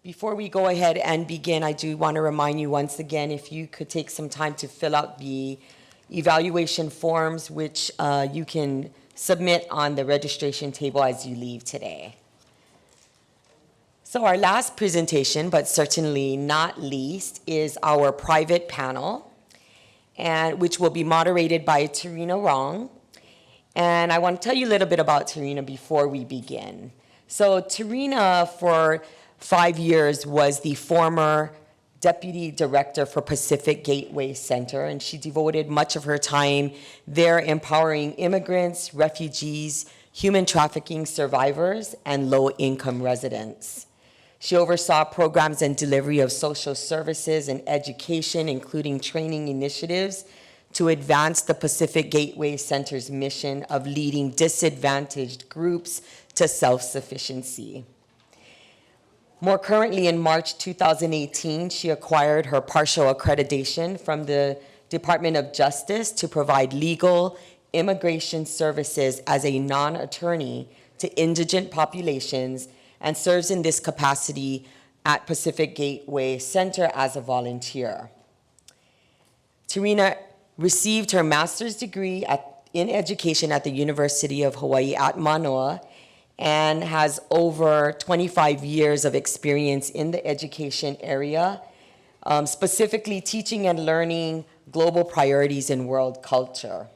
Before we go ahead and begin, I do want to remind you once again, if you could take some time to fill out the evaluation forms, which you can submit on the registration table as you leave today. So our last presentation, but certainly not least, is our private panel, and which will be moderated by Tarina Rong. And I want to tell you a little bit about Tarina before we begin. So Tarina, for 5 years, was the former Deputy Director for Pacific Gateway Center, and she devoted much of her time there empowering immigrants, refugees, human trafficking survivors, and low-income residents. She oversaw programs and delivery of social services and education, including training initiatives to advance the Pacific Gateway Center's mission of leading disadvantaged groups to self-sufficiency. More currently, in March 2018, she acquired her partial accreditation from the Department of Justice to provide legal immigration services as a non-attorney to indigent populations, and serves in this capacity at Pacific Gateway Center as a volunteer. Tarina received her master's degree in education at the University of Hawaii at Manoa, and has over 25 years of experience in the education area, specifically teaching and learning global priorities in world culture.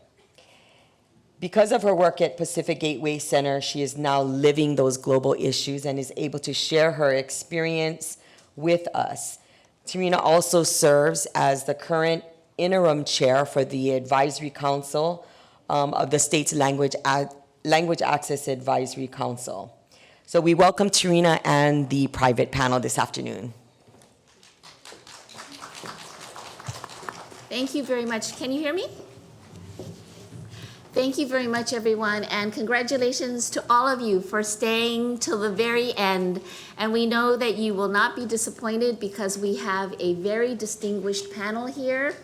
Because of her work at Pacific Gateway Center, she is now living those global issues and is able to share her experience with us. Tarina also serves as the current interim chair for the Advisory Council of the state's Language Access Advisory Council. So we welcome Tarina and the private panel this afternoon. Thank you very much. Can you hear me? Thank you very much, everyone, and congratulations to all of you for staying till the very end. And we know that you will not be disappointed because we have a very distinguished panel here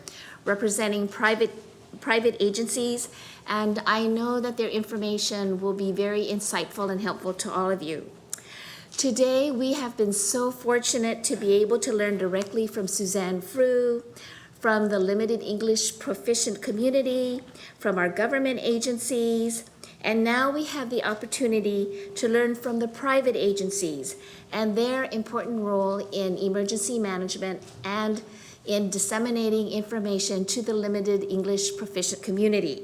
representing private agencies, and I know that their information will be very insightful and helpful to all of you. Today, we have been so fortunate to be able to learn directly from Suzanne Frew, from the limited English proficient community, from our government agencies, and now we have the opportunity to learn from the private agencies and their important role in emergency management and in disseminating information to the limited English proficient community.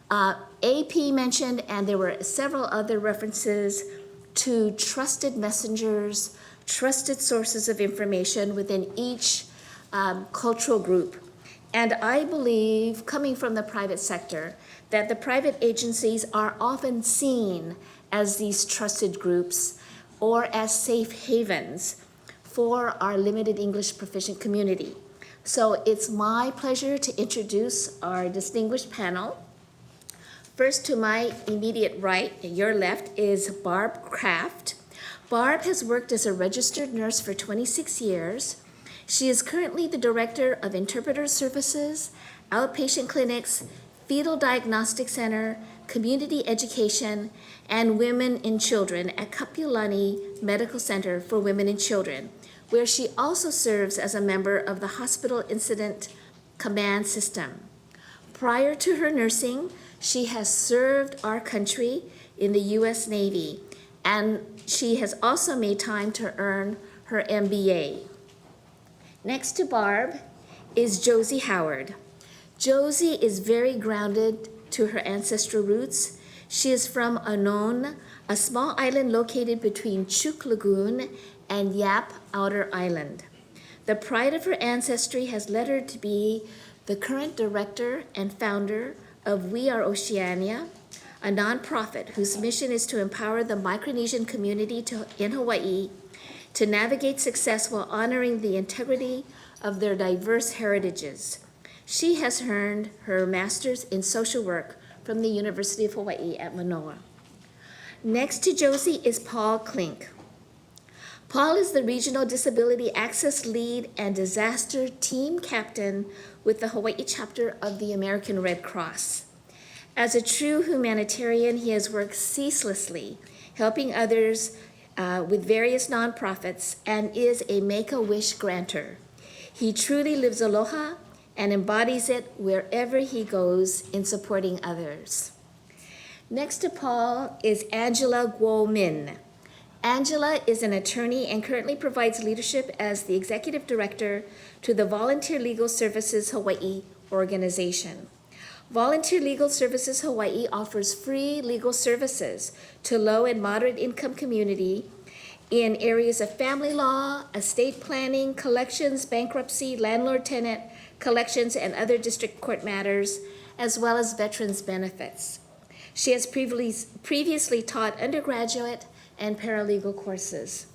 AP mentioned, and there were several other references to trusted messengers, trusted sources of information within each cultural group. And I believe, coming from the private sector, that the private agencies are often seen as these trusted groups or as safe havens for our limited English proficient community. So it's my pleasure to introduce our distinguished panel. First, to my immediate right, your left, is Barb Kraft. Barb has worked as a registered nurse for 26 years. She is currently the Director of Interpreter Services, Outpatient Clinics, Fetal Diagnostic Center, Community Education, and Women and Children at Kapiolani Medical Center for Women and Children, where she also serves as a member of the Hospital Incident Command System. Prior to her nursing, she has served our country in the U.S. Navy, and she has also made time to earn her MBA. Next to Barb is Josie Howard. Josie is very grounded to her ancestral roots. She is from Anon, a small island located between Chuk Lagoon and Yap Outer Island. The pride of her ancestry has led her to be the current director and founder of We Are Oceania, a nonprofit whose mission is to empower the Micronesian community in Hawaii to navigate success while honoring the integrity of their diverse heritages. She has earned her master's in social work from the University of Hawaii at Manoa. Next to Josie is Paul Klink. Paul is the Regional Disability Access Lead and Disaster Team Captain with the Hawaii chapter of the American Red Cross. As a true humanitarian, he has worked ceaselessly, helping others with various nonprofits and is a Make-A-Wish grantor. He truly lives aloha and embodies it wherever he goes in supporting others. Next to Paul is Angela Guo Min. Angela is an attorney and currently provides leadership as the executive director to the Volunteer Legal Services Hawaii organization. Volunteer Legal Services Hawaii offers free legal services to low and moderate income community in areas of family law, estate planning, collections, bankruptcy, landlord-tenant, collections, and other district court matters, as well as veterans benefits. She has previously taught undergraduate and paralegal courses.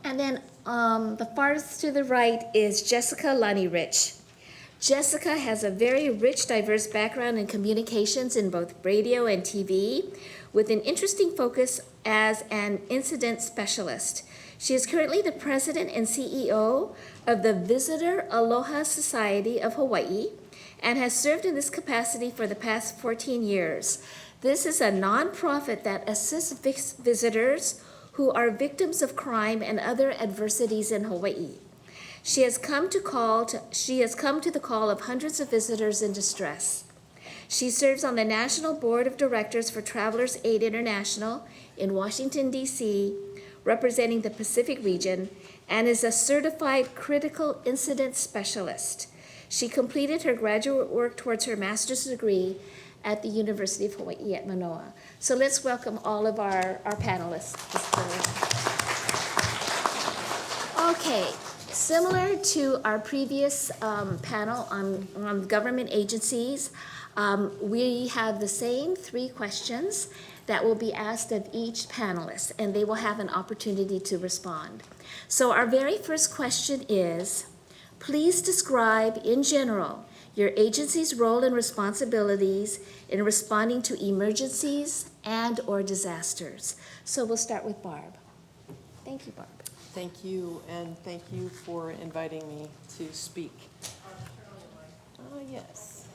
And then the farthest to the right is Jessica Lonnie Rich. Jessica has a very rich, diverse background in communications in both radio and TV, with an interesting focus as an incident specialist. She is currently the president and CEO of the Visitor Aloha Society of Hawaii and has served in this capacity for the past 14 years. This is a nonprofit that assists visitors who are victims of crime and other adversities in Hawaii. She has come to the call of hundreds of visitors in distress. She serves on the National Board of Directors for Travelers Aid International in Washington, D.C., representing the Pacific region, and is a certified critical incident specialist. She completed her graduate work towards her master's degree at the University of Hawaii at Manoa. So let's welcome all of our panelists. Okay. Similar to our previous panel on government agencies, we have the same 3 questions that will be asked of each panelist, and they will have an opportunity to respond. So our very first question is, please describe in general your agency's role and responsibilities in responding to emergencies and/or disasters. So we'll start with Barb. Thank you, Barb. Thank you, and thank you for inviting me to speak. Yes.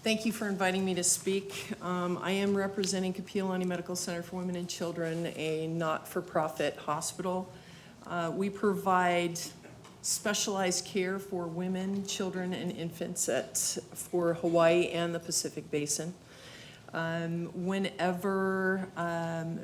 Thank you for inviting me to speak. I am representing Kapi'olani Medical Center for Women and Children, a not-for-profit hospital. We provide specialized care for women, children, and infants for Hawaii and the Pacific Basin. Whenever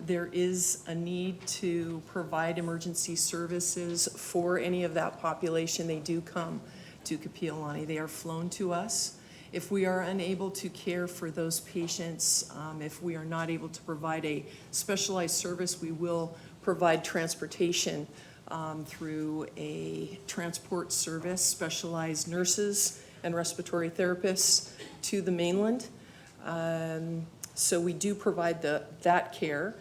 there is a need to provide emergency services for any of that population, they do come to Kapi'olani. They are flown to us. If we are unable to care for those patients, if we are not able to provide a specialized service, we will provide transportation through a transport service, specialized nurses and respiratory therapists to the mainland. So we do provide that care.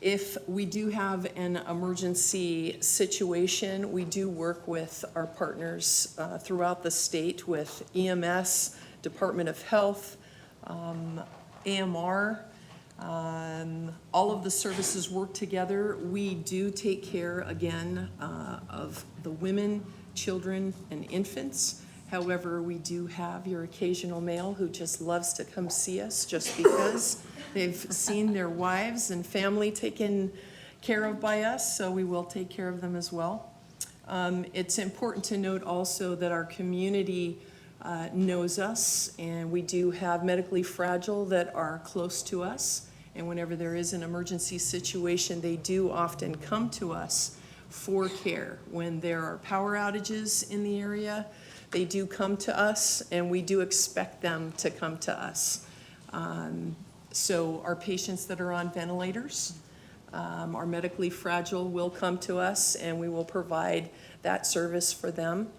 If we do have an emergency situation, we do work with our partners throughout the state with EMS, Department of Health, AMR. All of the services work together. We do take care, again, of the women, children, and infants. However, we do have your occasional male who just loves to come see us just because they've seen their wives and family taken care of by us, so we will take care of them as well. It's important to note also that our community knows us, and we do have medically fragile that are close to us, and whenever there is an emergency situation, they do often come to us for care. When there are power outages in the area, they do come to us, and we do expect them to come to us. So our patients that are on ventilators, are medically fragile, will come to us, and we will provide that service for them.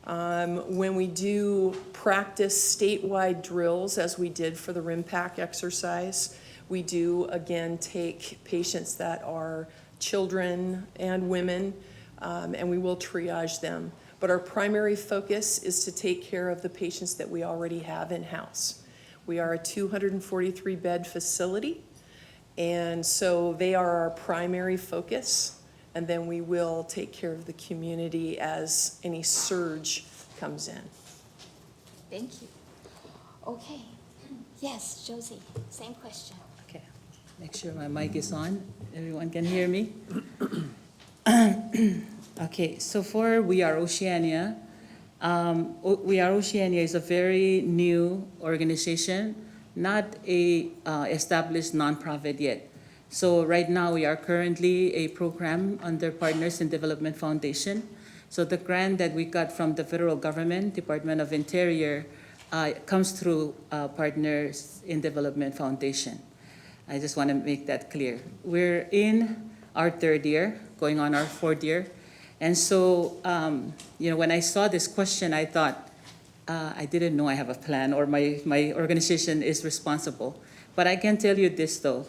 When we do practice statewide drills, as we did for the RIMPAC exercise, we do again take patients that are children and women, and we will triage them. But our primary focus is to take care of the patients that we already have in-house. We are a 243-bed facility, and so they are our primary focus, and then we will take care of the community as any surge comes in. Thank you. Okay. Yes, Josie, same question. Okay. Make sure my mic is on. Everyone can hear me? Okay, so for We Are Oceania, We Are Oceania is a very new organization, not a established nonprofit yet. So right now, we are currently a program under Partners in Development Foundation. So the grant that we got from the federal government, Department of Interior, comes through Partners in Development Foundation. I just want to make that clear. We're in our third year, going on our fourth year. And so, when I saw this question, I thought, I didn't know I have a plan or my organization is responsible. But I can tell you this though,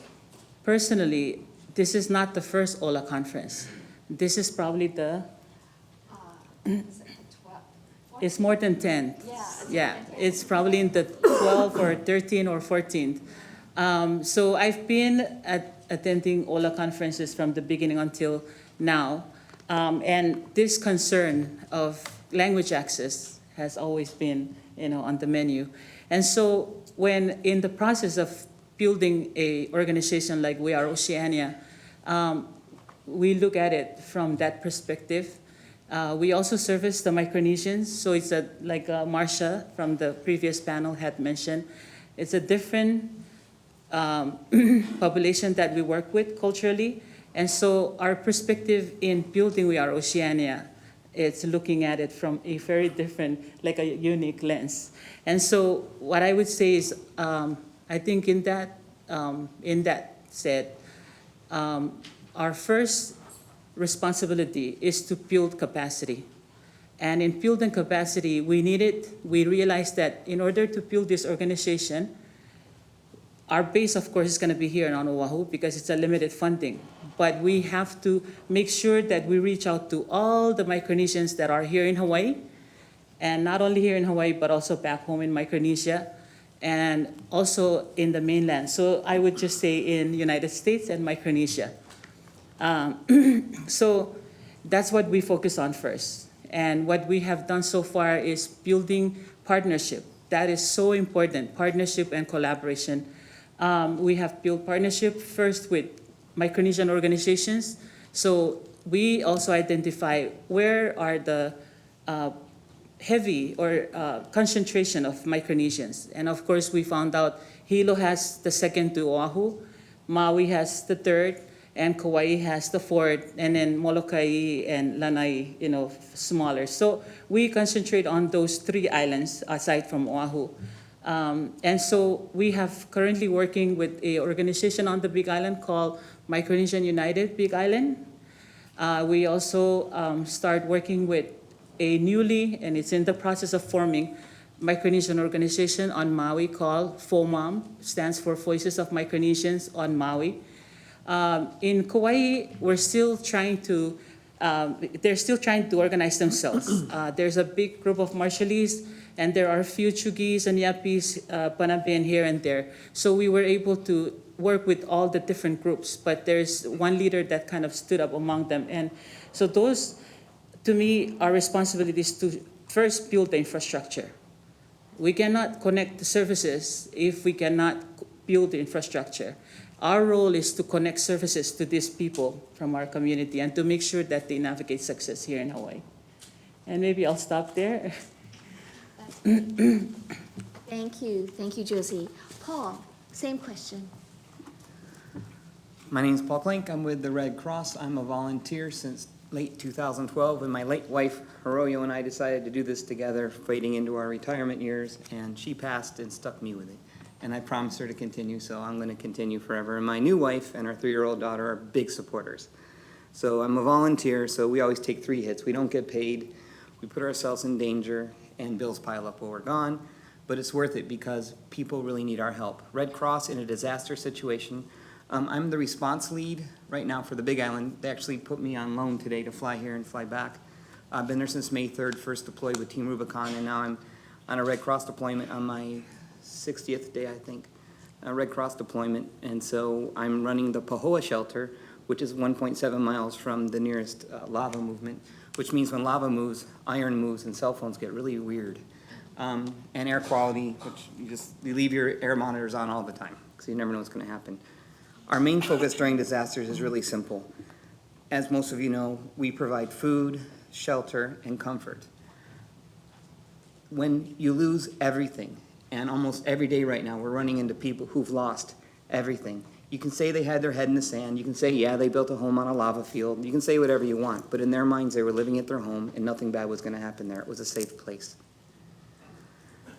personally, this is not the first OLA conference. This is probably it's more than 10. Yeah, it's probably in the 12th or 13th or 14th. So I've been attending OLA conferences from the beginning until now. And this concern of language access has always been, on the menu. And so when in the process of building a organization like We Are Oceania, we look at it from that perspective. We also service the Micronesians, so it's like Marcia from the previous panel had mentioned, it's a different population that we work with culturally. And so our perspective in building We Are Oceania, it's looking at it from a very different, like a unique lens. And so what I would say is, I think in that said, our first responsibility is to build capacity. And in building capacity, we realized that in order to build this organization, our base, of course, is going to be here on Oahu because it's a limited funding. But we have to make sure that we reach out to all the Micronesians that are here in Hawaii, and not only here in Hawaii, but also back home in Micronesia, and also in the mainland. So I would just say in the United States and Micronesia. So that's what we focus on first. And what we have done so far is building partnership. That is so important, partnership and collaboration. We have built partnership first with Micronesian organizations. So we also identify where are the heavy or concentration of Micronesians. And of course, we found out Hilo has the second to Oahu, Maui has the third, and Kauai has the fourth, and then Molokai and Lanai, smaller. So we concentrate on those three islands aside from Oahu. And so we have currently working with an organization on the Big Island called Micronesian United Big Island. We also start working with a newly, and it's in the process of forming, Micronesian organization on Maui called FOMAM, stands for Voices of Micronesians on Maui. In Kauai, we're still trying to, they're still trying to organize themselves. There's a big group of Marshallese, and there are a few Chugis and Yapis, Panaben here and there. So we were able to work with all the different groups, but there's one leader that kind of stood up among them. And so those, to me, are responsibilities to first build the infrastructure. We cannot connect the services if we cannot build the infrastructure. Our role is to connect services to these people from our community and to make sure that they navigate success here in Hawaii. And maybe I'll stop there. Thank you, Josie. Paul, same question. My name is Paul Klink. I'm with the Red Cross. I'm a volunteer since late 2012 when my late wife, Hiroyo, and I decided to do this together, fading into our retirement years, and she passed and stuck me with it. And I promised her to continue, so I'm going to continue forever. And my new wife and our 3-year-old daughter are big supporters. So I'm a volunteer, so we always take 3 hits. We don't get paid. We put ourselves in danger, and bills pile up while we're gone. But it's worth it because people really need our help. Red Cross in a disaster situation. I'm the response lead right now for the Big Island. They actually put me on loan today to fly here and fly back. I've been there since May 3rd, first deployed with Team Rubicon, and now I'm on a Red Cross deployment on my 60th day, I think, a Red Cross deployment. And so I'm running the Pahoa shelter, which is 1.7 miles from the nearest lava movement, which means when lava moves, iron moves, and cell phones get really weird. And air quality, which you leave your air monitors on all the time, because you never know what's going to happen. Our main focus during disasters is really simple. As most of you know, we provide food, shelter, and comfort. When you lose everything, and almost every day right now, we're running into people who've lost everything. You can say they had their head in the sand. You can say, yeah, they built a home on a lava field. You can say whatever you want, but in their minds, they were living at their home and nothing bad was gonna happen there. It was a safe place.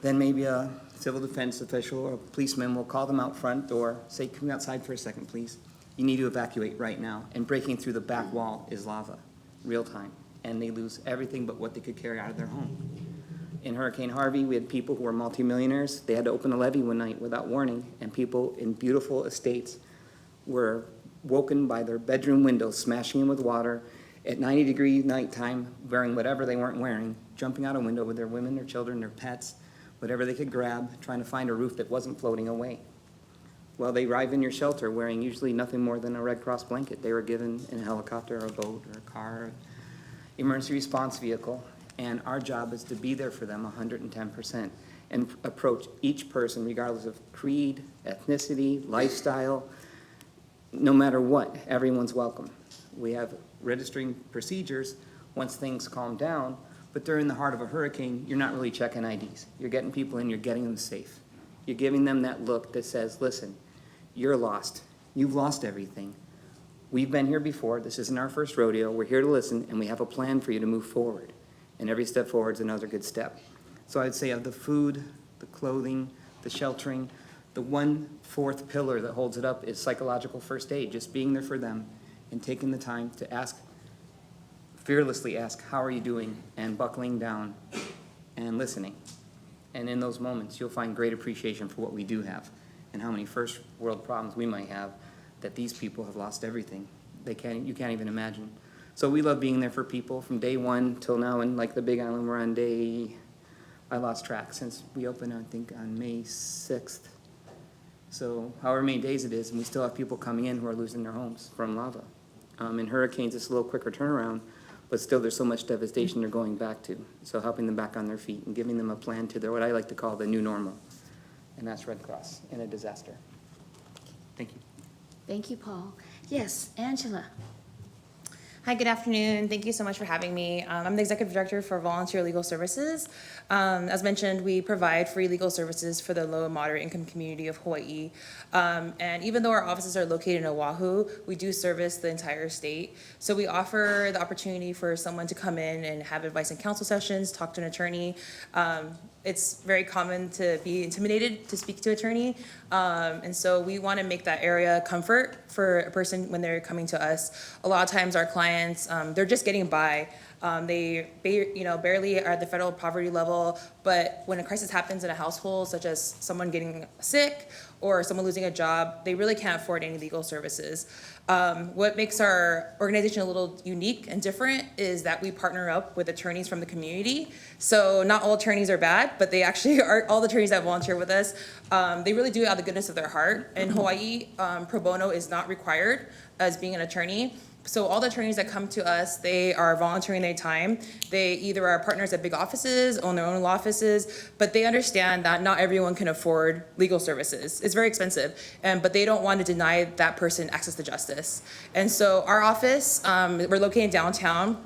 Then maybe a civil defense official or a policeman will call them out front or say, come outside for a second, please. You need to evacuate right now. And breaking through the back wall is lava, real time. And they lose everything but what they could carry out of their home. In Hurricane Harvey, we had people who were multimillionaires. They had to open a levee one night without warning, and people in beautiful estates were woken by their bedroom windows smashing in with water at 90-degree nighttime, wearing whatever they weren't wearing, jumping out a window with their women, their children, their pets, whatever they could grab, trying to find a roof that wasn't floating away. Well, they arrive in your shelter wearing usually nothing more than a Red Cross blanket. They were given in a helicopter or a boat or a car, emergency response vehicle, and our job is to be there for them 110% and approach each person regardless of creed, ethnicity, lifestyle, no matter what, everyone's welcome. We have registering procedures once things calm down, but during the heart of a hurricane, you're not really checking IDs. You're getting people in, you're getting them safe. You're giving them that look that says, listen, you're lost. You've lost everything. We've been here before. This isn't our first rodeo. We're here to listen, and we have a plan for you to move forward. And every step forward is another good step. So I'd say of the food, the clothing, the sheltering, the 1/4 pillar that holds it up is psychological first aid, just being there for them and taking the time to ask, fearlessly ask, how are you doing? And buckling down and listening. And in those moments, you'll find great appreciation for what we do have and how many first world problems we might have that these people have lost everything. You can't even imagine. So we love being there for people from day one till now, and like the Big Island, we're on I lost track since we opened, I think, on May 6th. So however many days it is, and we still have people coming in who are losing their homes from lava. In hurricanes, it's a little quicker turnaround, but still there's so much devastation they're going back to. So helping them back on their feet and giving them a plan to their, what I like to call the new normal. And that's Red Cross in a disaster. Thank you. Thank you, Paul. Yes, Angela. Hi, good afternoon. Thank you so much for having me. I'm the Executive Director for Volunteer Legal Services. As mentioned, we provide free legal services for the low and moderate income community of Hawaii. And even though our offices are located in Oahu, we do service the entire state. So we offer the opportunity for someone to come in and have advice and counsel sessions, talk to an attorney. It's very common to be intimidated to speak to an attorney. And so we want to make that area comfort for a person when they're coming to us. A lot of times our clients, they're just getting by. They barely are at the federal poverty level, but when a crisis happens in a household, such as someone getting sick or someone losing a job, they really can't afford any legal services. What makes our organization a little unique and different is that we partner up with attorneys from the community. So not all attorneys are bad, but they actually are, all the attorneys that volunteer with us, they really do it out of the goodness of their heart. In Hawaii, pro bono is not required as being an attorney. So all the attorneys that come to us, they are volunteering their time. They either are partners at big offices, own their own law offices, but they understand that not everyone can afford legal services. It's very expensive, but they don't want to deny that person access to justice. And so our office, we're located downtown.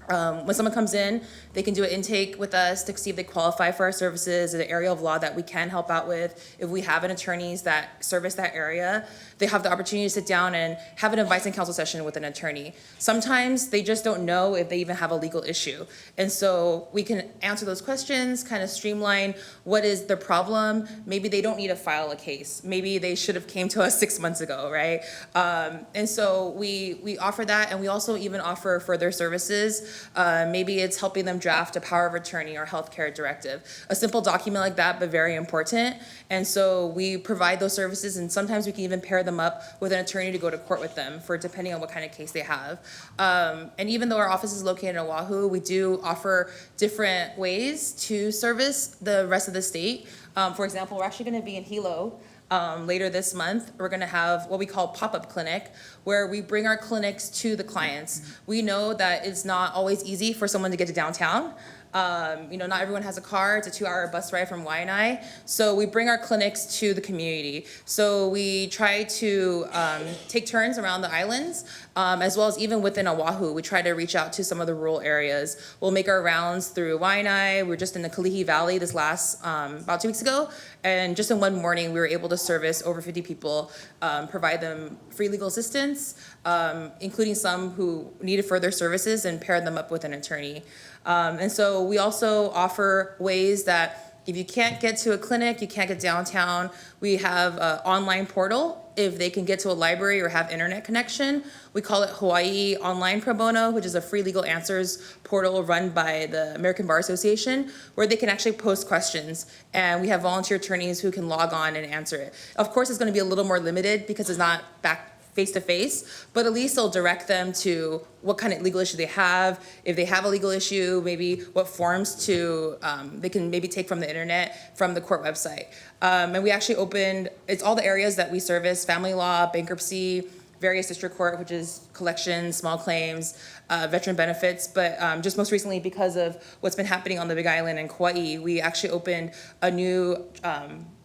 When someone comes in, they can do an intake with us to see if they qualify for our services, an area of law that we can help out with. If we have an attorneys that service that area, they have the opportunity to sit down and have an advice and counsel session with an attorney. Sometimes they just don't know if they even have a legal issue. And so we can answer those questions, kind of streamline what is the problem. Maybe they don't need to file a case. Maybe they should have came to us 6 months ago, right? And so we offer that, and we also even offer further services. Maybe it's helping them draft a power of attorney or healthcare directive. A simple document like that, but very important. And so we provide those services, and sometimes we can even pair them up with an attorney to go to court with them for depending on what kind of case they have. And even though our office is located in Oahu, we do offer different ways to service the rest of the state. For example, we're actually going to be in Hilo later this month. We're going to have what we call pop-up clinic, where we bring our clinics to the clients. We know that it's not always easy for someone to get to downtown. Not everyone has a car. It's a 2-hour bus ride from Waianae. So we bring our clinics to the community. So we try to take turns around the islands, as well as even within Oahu. We try to reach out to some of the rural areas. We'll make our rounds through Waianae. We were just in the Kalihi Valley this last, about 2 weeks ago. And just in one morning, we were able to service over 50 people, provide them free legal assistance, including some who needed further services, and paired them up with an attorney. And so we also offer ways that if you can't get to a clinic, you can't get downtown, we have an online portal. If they can get to a library or have internet connection, we call it Hawaii Online Pro Bono, which is a free legal answers portal run by the American Bar Association, where they can actually post questions. And we have volunteer attorneys who can log on and answer it. Of course, it's going to be a little more limited because it's not back face-to-face, but at least they'll direct them to what kind of legal issue they have. If they have a legal issue, maybe what forms they can maybe take from the internet, from the court website. And we actually opened, it's all the areas that we service: family law, bankruptcy, various district court, which is collections, small claims, veteran benefits. But just most recently, because of what's been happening on the Big Island and Kauai, we actually opened a new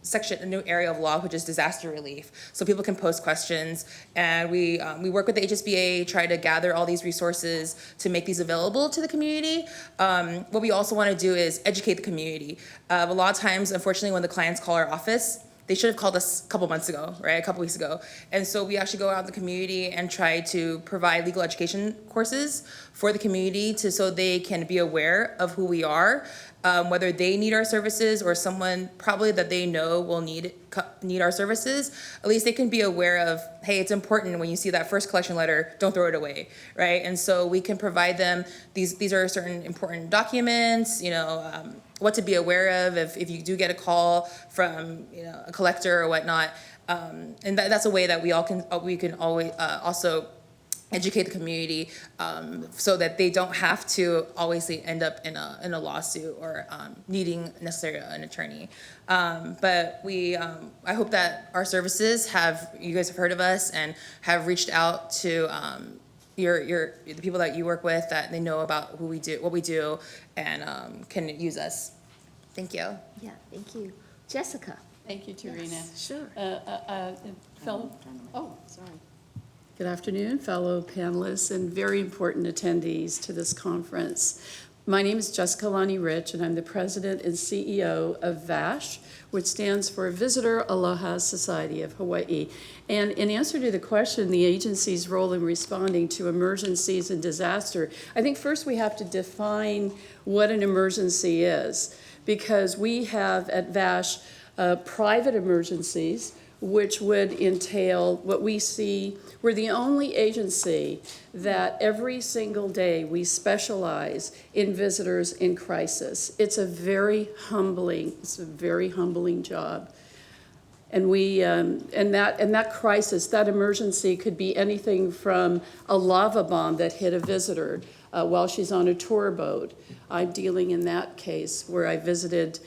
section, a new area of law, which is disaster relief. So people can post questions, and we work with the HSBA, try to gather all these resources to make these available to the community. What we also want to do is educate the community. A lot of times, unfortunately, when the clients call our office, they should have called us a couple months ago, right? A couple weeks ago. And so we actually go out in the community and try to provide legal education courses for the community so they can be aware of who we are, whether they need our services or someone probably that they know will need our services. At least they can be aware of, hey, it's important when you see that first collection letter, don't throw it away, right? And so we can provide them, these are certain important documents, what to be aware of if you do get a call from a collector or whatnot, and that's a way that we can always also educate the community, so that they don't have to always end up in a lawsuit or needing necessarily an attorney. But I hope that our services you guys have heard of us and have reached out to the people that you work with, that they know about who we do, what we do, and can use us. Thank you. Yeah, thank you. Jessica? Thank you, Tarina. Yes, sure. Good afternoon, fellow panelists and very important attendees to this conference. My name is Jessica Lonnie Rich, and I'm the president and CEO of VASH, which stands for Visitor Aloha Society of Hawaii. And in answer to the question, the agency's role in responding to emergencies and disaster, I think first we have to define what an emergency is, because we have at VASH private emergencies, which would entail what we see. We're the only agency that every single day we specialize in visitors in crisis. It's a very humbling job. And that crisis, that emergency could be anything from a lava bomb that hit a visitor while she's on a tour boat. I'm dealing in that case where I visited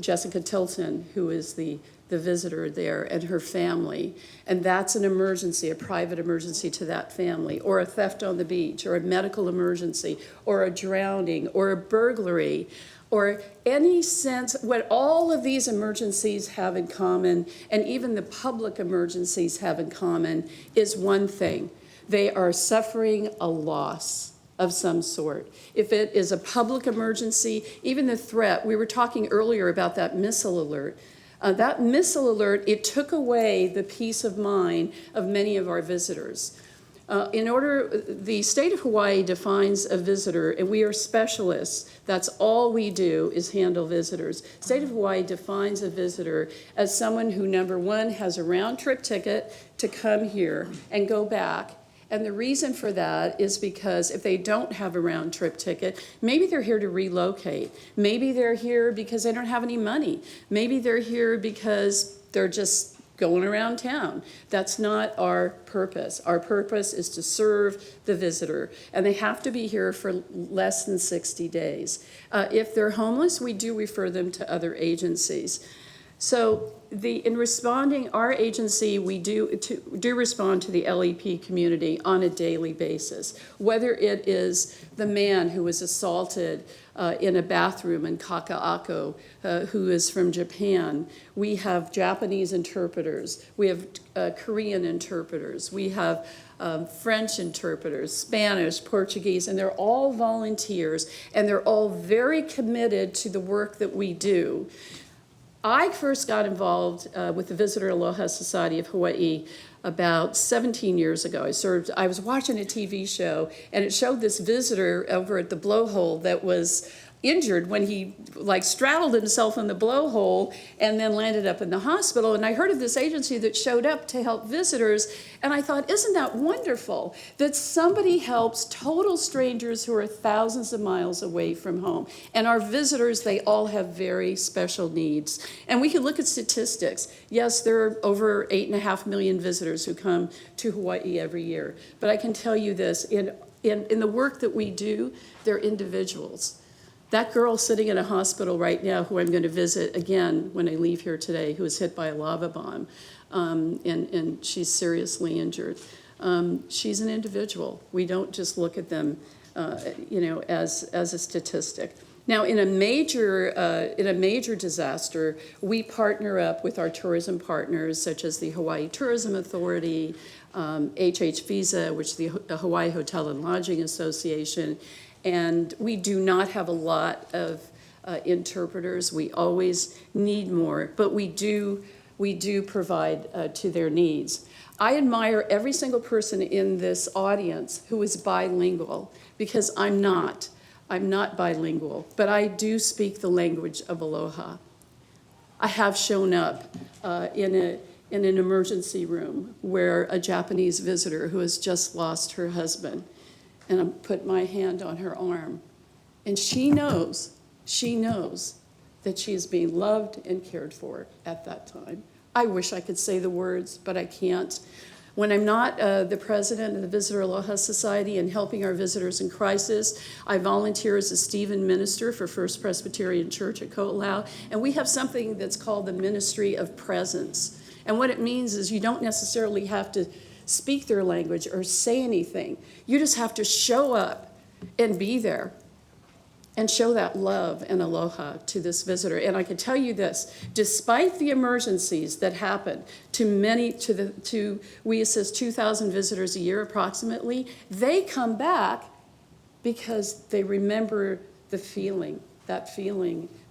Jessica Tilton, who is the visitor there, and her family. And that's an emergency, a private emergency to that family, or a theft on the beach, or a medical emergency, or a drowning, or a burglary, or any sense. What all of these emergencies have in common, and even the public emergencies have in common, is one thing. They are suffering a loss of some sort. If it is a public emergency, even the threat, we were talking earlier about that missile alert. That missile alert, it took away the peace of mind of many of our visitors. The state of Hawaii defines a visitor, and we are specialists. That's all we do is handle visitors. State of Hawaii defines a visitor as someone who, number one, has a round-trip ticket to come here and go back. And the reason for that is because if they don't have a round-trip ticket, maybe they're here to relocate. Maybe they're here because they don't have any money. Maybe they're here because they're just going around town. That's not our purpose. Our purpose is to serve the visitor, and they have to be here for less than 60 days. If they're homeless, we do refer them to other agencies. So in responding, our agency, we do respond to the LEP community on a daily basis. Whether it is the man who was assaulted in a bathroom in Kakaako, who is from Japan. We have Japanese interpreters. We have Korean interpreters. We have French interpreters, Spanish, Portuguese, and they're all volunteers, and they're all very committed to the work that we do. I first got involved with the Visitor Aloha Society of Hawaii about 17 years ago. I was watching a TV show, and it showed this visitor over at the blowhole that was injured when he straddled himself in the blowhole and then landed up in the hospital. And I heard of this agency that showed up to help visitors, and I thought, isn't that wonderful that somebody helps total strangers who are thousands of miles away from home. And our visitors, they all have very special needs. And we can look at statistics. Yes, there are over 8.5 million visitors who come to Hawaii every year. But I can tell you this, in the work that we do, they're individuals. That girl sitting in a hospital right now, who I'm going to visit again when I leave here today, who was hit by a lava bomb, and she's seriously injured. She's an individual. We don't just look at them, as a statistic. Now, in a major disaster, we partner up with our tourism partners, such as the Hawaii Tourism Authority, HH Visa, which is the Hawaii Hotel and Lodging Association. And we do not have a lot of interpreters. We always need more, but we do provide to their needs. I admire every single person in this audience who is bilingual, because I'm not bilingual, but I do speak the language of aloha. I have shown up in an emergency room where a Japanese visitor who has just lost her husband, and I put my hand on her arm, and she knows that she is being loved and cared for at that time. I wish I could say the words, but I can't. When I'm not the president of the Visitor Aloha Society and helping our visitors in crisis, I volunteer as a Stephen minister for First Presbyterian Church at Ko'olau, and we have something that's called the Ministry of Presence. And what it means is you don't necessarily have to speak their language or say anything. You just have to show up and be there and show that love and aloha to this visitor. And I can tell you this, despite the emergencies that happen we assist 2,000 visitors a year approximately, they come back because they remember the feeling,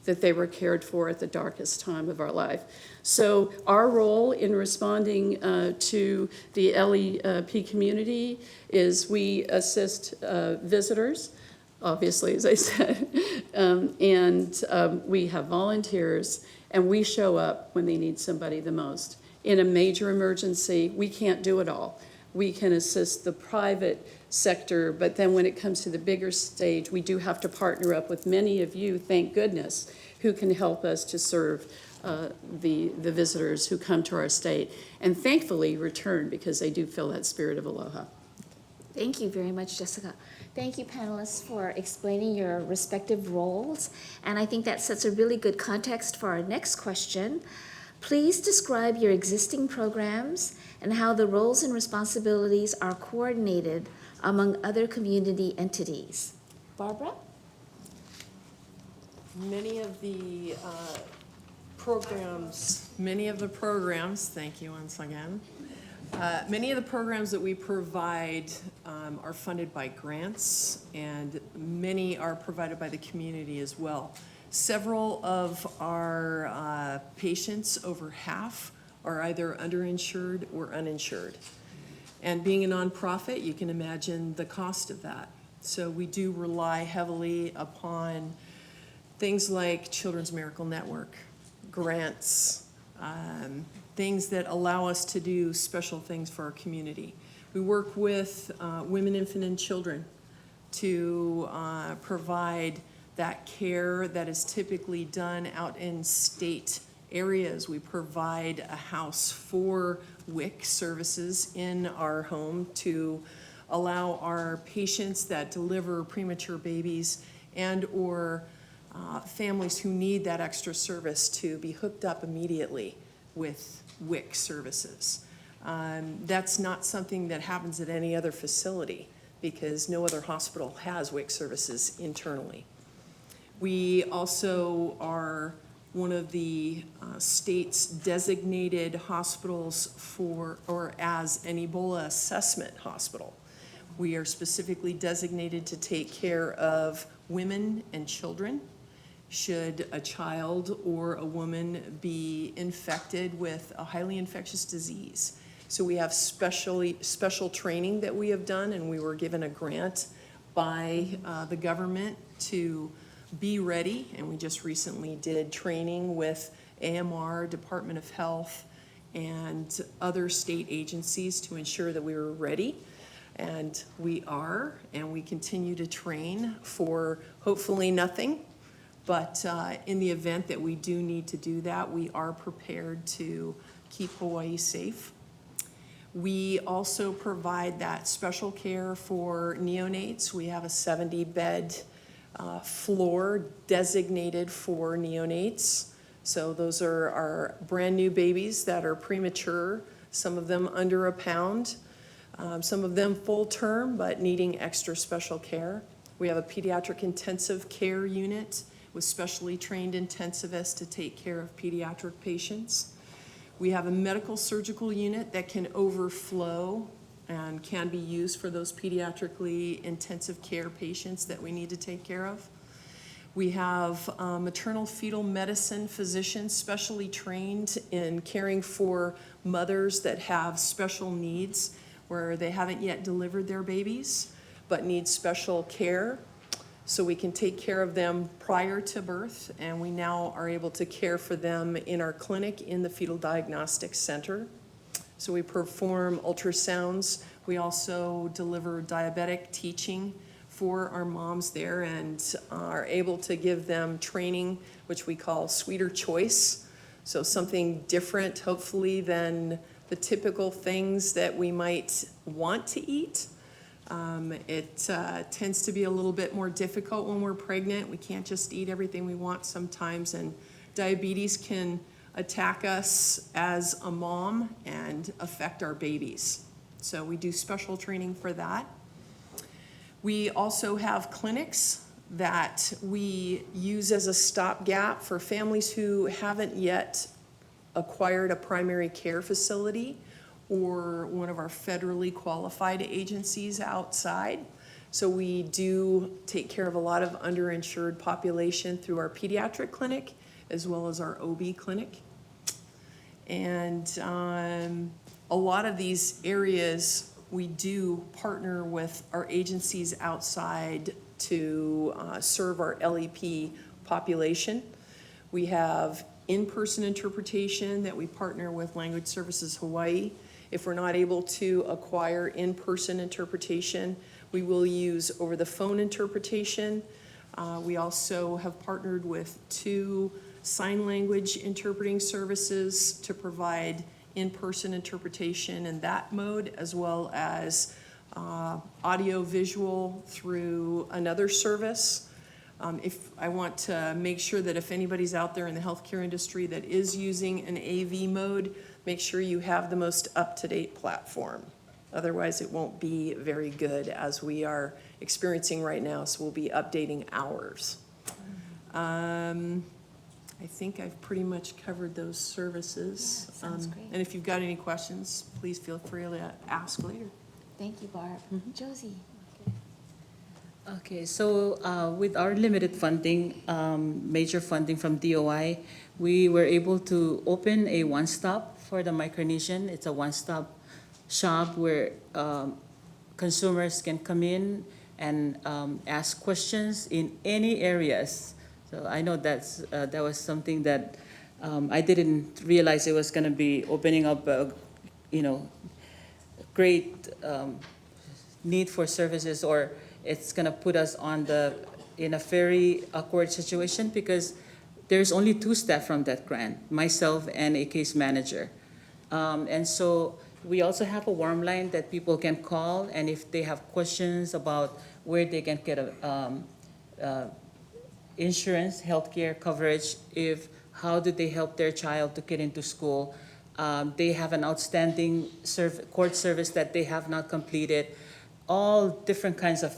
that they were cared for at the darkest time of our life. So our role in responding to the LEP community is we assist visitors, obviously, as I said, and we have volunteers, and we show up when they need somebody the most. In a major emergency, we can't do it all. We can assist the private sector, but then when it comes to the bigger stage, we do have to partner up with many of you, thank goodness, who can help us to serve the visitors who come to our state, and thankfully return because they do feel that spirit of aloha. Thank you very much, Jessica. Thank you, panelists, for explaining your respective roles. And I think that sets a really good context for our next question. Please describe your existing programs and how the roles and responsibilities are coordinated among other community entities. Barbara? Many of the programs, thank you once again. Many of the programs that we provide are funded by grants, and many are provided by the community as well. Several of our patients, over half, are either underinsured or uninsured. And being a nonprofit, you can imagine the cost of that. So we do rely heavily upon things like Children's Miracle Network, grants, things that allow us to do special things for our community. We work with women, infant, and children to provide that care that is typically done out in state areas. We provide a house for WIC services in our home to allow our patients that deliver premature babies and or families who need that extra service to be hooked up immediately with WIC services. That's not something that happens at any other facility because no other hospital has WIC services internally. We also are one of the state's designated hospitals for, or as an Ebola assessment hospital. We are specifically designated to take care of women and children should a child or a woman be infected with a highly infectious disease. So we have special training that we have done, and we were given a grant by the government to be ready, and we just recently did training with AMR, Department of Health, and other state agencies to ensure that we were ready. And we are, and we continue to train for hopefully nothing. But in the event that we do need to do that, we are prepared to keep Hawaii safe. We also provide that special care for neonates. We have a 70-bed floor designated for neonates. So those are our brand new babies that are premature, some of them under a pound, some of them full term but needing extra special care. We have a pediatric intensive care unit with specially trained intensivists to take care of pediatric patients. We have a medical surgical unit that can overflow and can be used for those pediatrically intensive care patients that we need to take care of. We have maternal fetal medicine physicians specially trained in caring for mothers that have special needs where they haven't yet delivered their babies but need special care. So we can take care of them prior to birth, and we now are able to care for them in our clinic in the Fetal Diagnostic Center. So we perform ultrasounds. We also deliver diabetic teaching for our moms there and are able to give them training, which we call Sweeter Choice. So something different, hopefully, than the typical things that we might want to eat. It tends to be a little bit more difficult when we're pregnant. We can't just eat everything we want sometimes, and diabetes can attack us as a mom and affect our babies. So we do special training for that. We also have clinics that we use as a stopgap for families who haven't yet acquired a primary care facility or one of our federally qualified agencies outside. So we do take care of a lot of underinsured population through our pediatric clinic as well as our OB clinic. And a lot of these areas, we do partner with our agencies outside to serve our LEP population. We have in-person interpretation that we partner with Language Services Hawaii. If we're not able to acquire in-person interpretation, we will use over-the-phone interpretation. We also have partnered with 2 sign language interpreting services to provide in-person interpretation in that mode, as well as audio-visual through another service. If I want to make sure that if anybody's out there in the healthcare industry that is using an AV mode, make sure you have the most up-to-date platform. Otherwise, it won't be very good as we are experiencing right now, so we'll be updating ours. I think I've pretty much covered those services. Yeah, sounds great. And if you've got any questions, please feel free to ask later. Thank you, Barb. Josie. Okay, so with our limited funding, major funding from DOI, we were able to open a one-stop for the Micronesian. It's a one-stop shop where consumers can come in and ask questions in any areas. So I know that was something that I didn't realize it was going to be opening up a, great need for services, or it's going to put us in a very awkward situation because there's only 2 staff from that grant, myself and a case manager. And so we also have a warm line that people can call, and if they have questions about where they can get insurance, healthcare coverage, if how do they help their child to get into school. They have an outstanding court service that they have not completed. All different kinds of,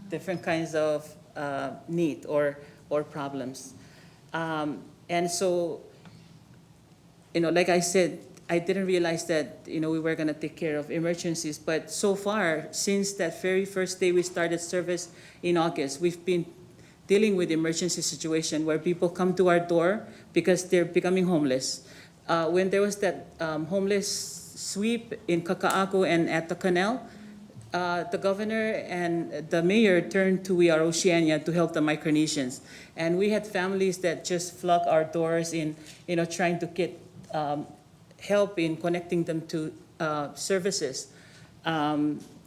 different kinds of need or problems. And so, like I said, I didn't realize that, we were gonna take care of emergencies, but so far, since that very first day we started service in August, we've been dealing with emergency situation where people come to our door because they're becoming homeless. When there was that homeless sweep in Kaka'ako and at the canal, the governor and the mayor turned to We Are Oceania to help the Micronesians. And we had families that just flood our doors in, trying to get help in connecting them to services.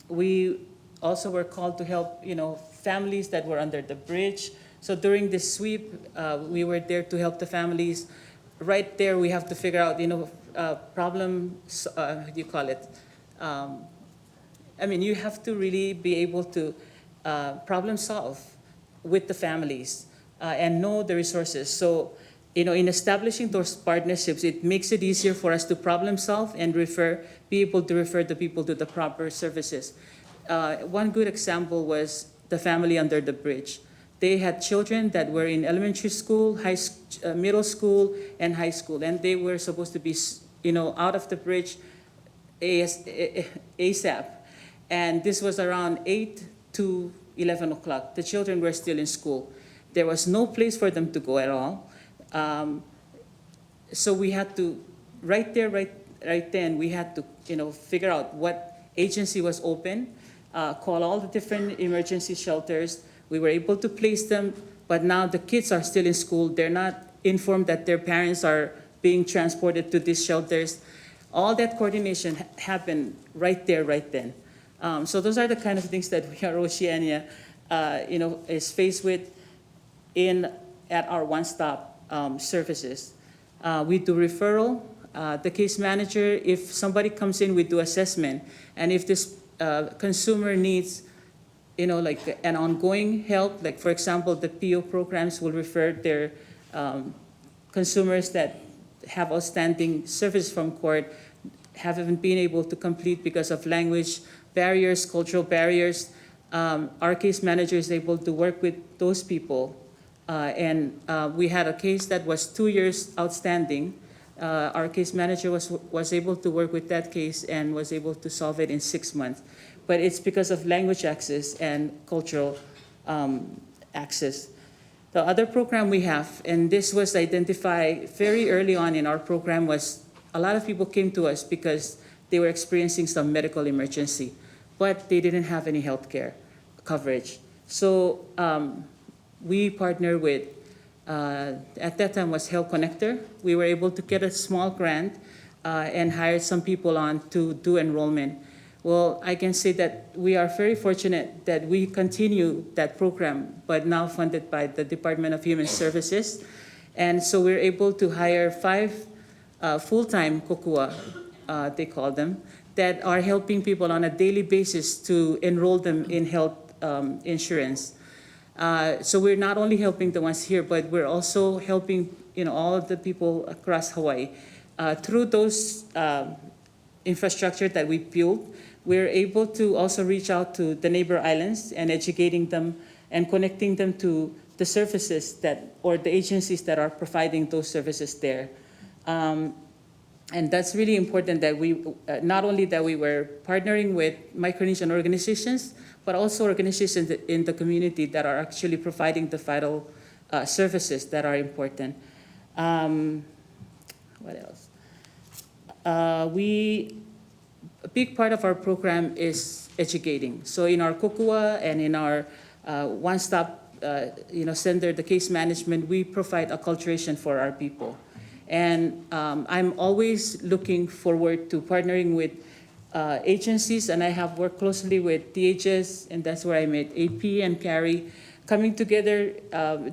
We also were called to help, families that were under the bridge. So during this sweep, we were there to help the families. Right there, we have to figure out, problems, what do you call it? You have to really be able to problem solve with the families and know the resources. So, in establishing those partnerships, it makes it easier for us to problem solve and be able to refer the people to the proper services. One good example was the family under the bridge. They had children that were in elementary school, middle school, and high school, and they were supposed to be, out of the bridge ASAP. And this was around 8 to 11 o'clock. The children were still in school. There was no place for them to go at all. So we had to, right then, we had to, figure out what agency was open, call all the different emergency shelters. We were able to place them, but now the kids are still in school. They're not informed that their parents are being transported to these shelters. All that coordination happened right there, right then. So those are the kind of things that We Are Oceania, is faced with at our one-stop services. We do referral. The case manager, if somebody comes in, we do assessment. And if this consumer needs, like an ongoing help, like for example, the PO programs will refer their consumers that have outstanding service from court, haven't been able to complete because of language barriers, cultural barriers. Our case manager is able to work with those people. And we had a case that was 2 years outstanding. Our case manager was able to work with that case and was able to solve it in 6 months. But it's because of language access and cultural access. The other program we have, and this was identified very early on in our program, was a lot of people came to us because they were experiencing some medical emergency, but they didn't have any health care coverage. So we partnered with, at that time was Health Connector. We were able to get a small grant and hired some people on to do enrollment. Well, I can say that we are very fortunate that we continue that program, but now funded by the Department of Human Services. And so we're able to hire 5 full-time kokua, they call them, that are helping people on a daily basis to enroll them in health insurance. So we're not only helping the ones here, but we're also helping all of the people across Hawaii. Through those infrastructure that we built, we're able to also reach out to the neighbor islands and educating them and connecting them to the services or the agencies that are providing those services there. And that's really important that we, not only that we were partnering with Micronesian organizations, but also organizations in the community that are actually providing the vital services that are important. What else? A big part of our program is educating. So in our kokua and in our one-stop center, the case management, we provide acculturation for our people. And I'm always looking forward to partnering with agencies, and I have worked closely with DHS, and that's where I met AP and Carrie. Coming together,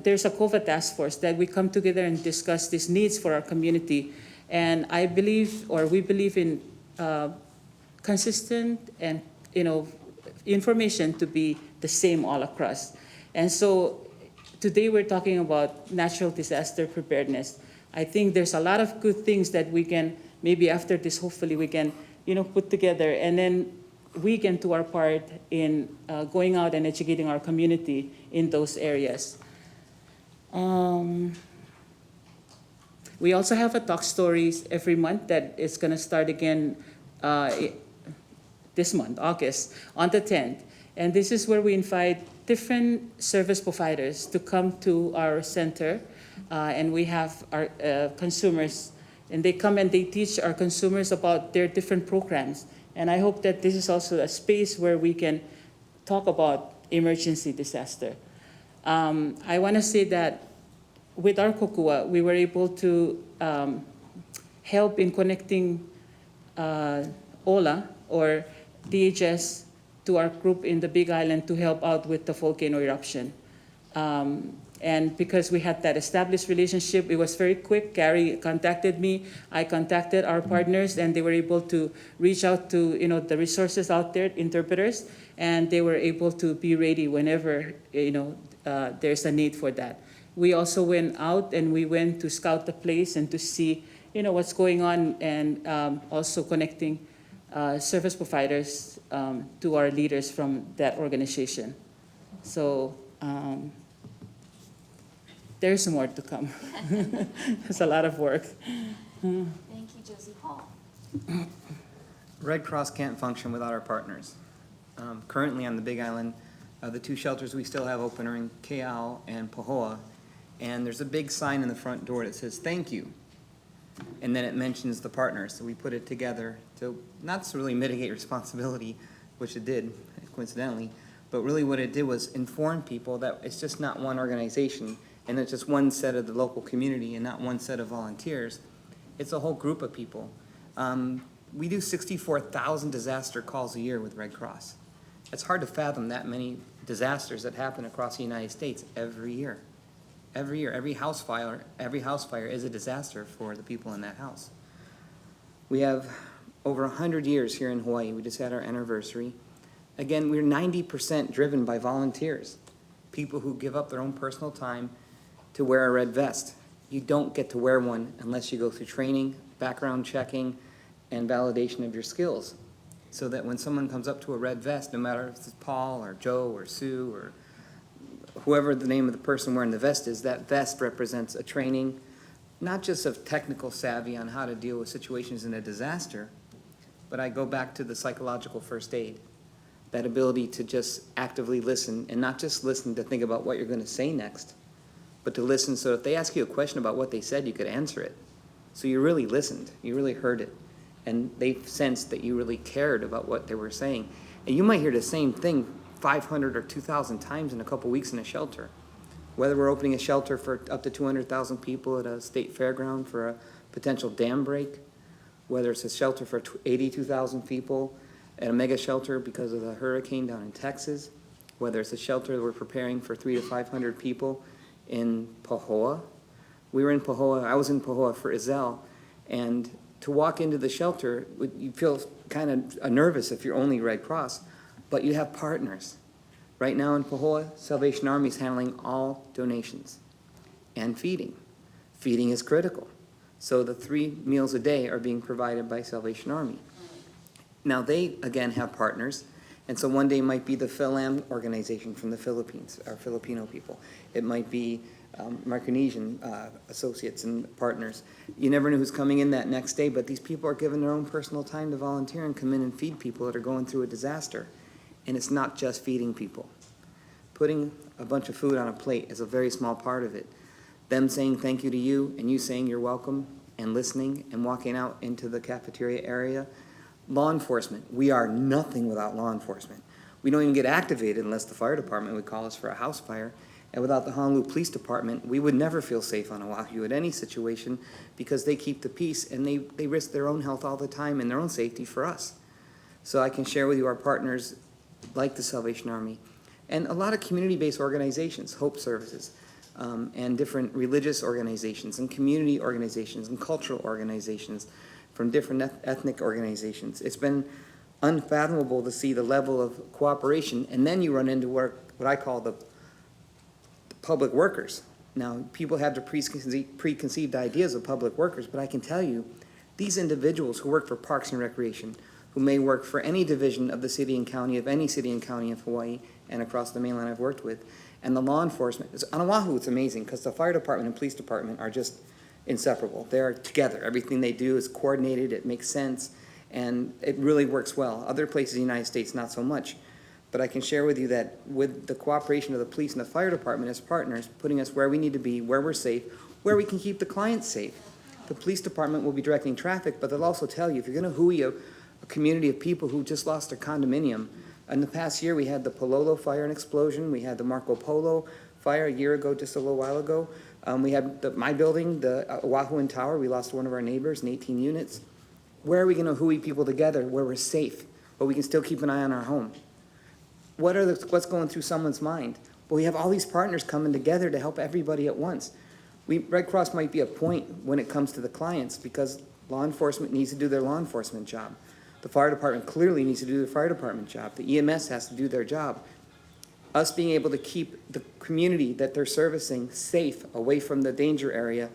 there's a COVA task force that we come together and discuss these needs for our community. And I believe, or we believe in consistent and information to be the same all across. And so today we're talking about natural disaster preparedness. I think there's a lot of good things that we can, maybe after this, hopefully we can, put together, and then we can do our part in going out and educating our community in those areas. We also have a Talk Stories every month that is going to start again this month, August, on the 10th. And this is where we invite different service providers to come to our center. And we have our consumers, and they come and they teach our consumers about their different programs. And I hope that this is also a space where we can talk about emergency disaster. I want to say that with our Kokua, we were able to help in connecting OLA or DHS to our group in the Big Island to help out with the volcano eruption. And because we had that established relationship, it was very quick. Gary contacted me, I contacted our partners, and they were able to reach out to the resources out there, interpreters, and they were able to be ready whenever there's a need for that. We also went out and we went to scout the place and to see what's going on, and also connecting service providers to our leaders from that organization. So there's more to come. There's a lot of work. Thank you, Josie. Paul? Red Cross can't function without our partners. Currently on the Big Island, the two shelters we still have open are in Kea'au and Pahoa, and there's a big sign in the front door that says, "Thank you." And then it mentions the partners, so we put it together to not to really mitigate responsibility, which it did, coincidentally, but really what it did was inform people that it's just not one organization, and it's just one set of the local community and not one set of volunteers. It's a whole group of people. We do 64,000 disaster calls a year with Red Cross. It's hard to fathom that many disasters that happen across the United States every year. Every year, every house fire is a disaster for the people in that house. We have over 100 years here in Hawaii. We just had our anniversary. Again, we're 90% driven by volunteers, people who give up their own personal time to wear a red vest. You don't get to wear one unless you go through training, background checking, and validation of your skills. So that when someone comes up to a red vest, no matter if it's Paul or Joe or Sue or whoever the name of the person wearing the vest is, that vest represents a training, not just of technical savvy on how to deal with situations in a disaster, but I go back to the psychological first aid, that ability to just actively listen, and not just listen to think about what you're going to say next, but to listen so if they ask you a question about what they said, you could answer it. So you really listened, you really heard it, and they sensed that you really cared about what they were saying. And you might hear the same thing 500 or 2,000 times in a couple weeks in a shelter. Whether we're opening a shelter for up to 200,000 people at a state fairground for a potential dam break, whether it's a shelter for 82,000 people at a mega shelter because of the hurricane down in Texas, whether it's a shelter that we're preparing for 300 to 500 people in Pahoa. We were in Pahoa, I was in Pahoa for Izell, and to walk into the shelter, you feel kind of nervous if you're only Red Cross, but you have partners. Right now in Pahoa, Salvation Army is handling all donations and feeding. Feeding is critical. So the 3 meals a day are being provided by Salvation Army. Now they, again, have partners, and so one day might be the Philam organization from the Philippines, our Filipino people. It might be Micronesian associates and partners. You never know who's coming in that next day, but these people are given their own personal time to volunteer and come in and feed people that are going through a disaster. And it's not just feeding people. Putting a bunch of food on a plate is a very small part of it. Them saying thank you to you and you saying you're welcome and listening and walking out into the cafeteria area. Law enforcement, we are nothing without law enforcement. We don't even get activated unless the fire department would call us for a house fire. And without the Honolulu Police Department, we would never feel safe on Oahu at any situation because they keep the peace and they risk their own health all the time and their own safety for us. So I can share with you our partners like the Salvation Army and a lot of community-based organizations, Hope Services, and different religious organizations and community organizations and cultural organizations from different ethnic organizations. It's been unfathomable to see the level of cooperation, and then you run into what I call the public workers. Now, people have their preconceived ideas of public workers, but I can tell you, these individuals who work for Parks and Recreation, who may work for any division of the city and county, of any city and county of Hawaii and across the mainland I've worked with, and the law enforcement, on Oahu it's amazing, because the fire department and police department are just inseparable. They're together. Everything they do is coordinated, it makes sense, and it really works well. Other places in the United States, not so much. But I can share with you that with the cooperation of the police and the fire department as partners, putting us where we need to be, where we're safe, where we can keep the clients safe. The police department will be directing traffic, but they'll also tell you, if you're gonna hui a community of people who just lost their condominium, in the past year, we had the Pololo fire and explosion, we had the Marco Polo fire a year ago, just a little while ago. We had my building, the Oahuan Tower, we lost one of our neighbors in 18 units. Where are we gonna hui people together where we're safe, but we can still keep an eye on our home? What's going through someone's mind? Well, we have all these partners coming together to help everybody at once. Red Cross might be a point when it comes to the clients, because law enforcement needs to do their law enforcement job. The fire department clearly needs to do their fire department job. The EMS has to do their job. Us being able to keep the community that they're servicing safe, away from the danger area,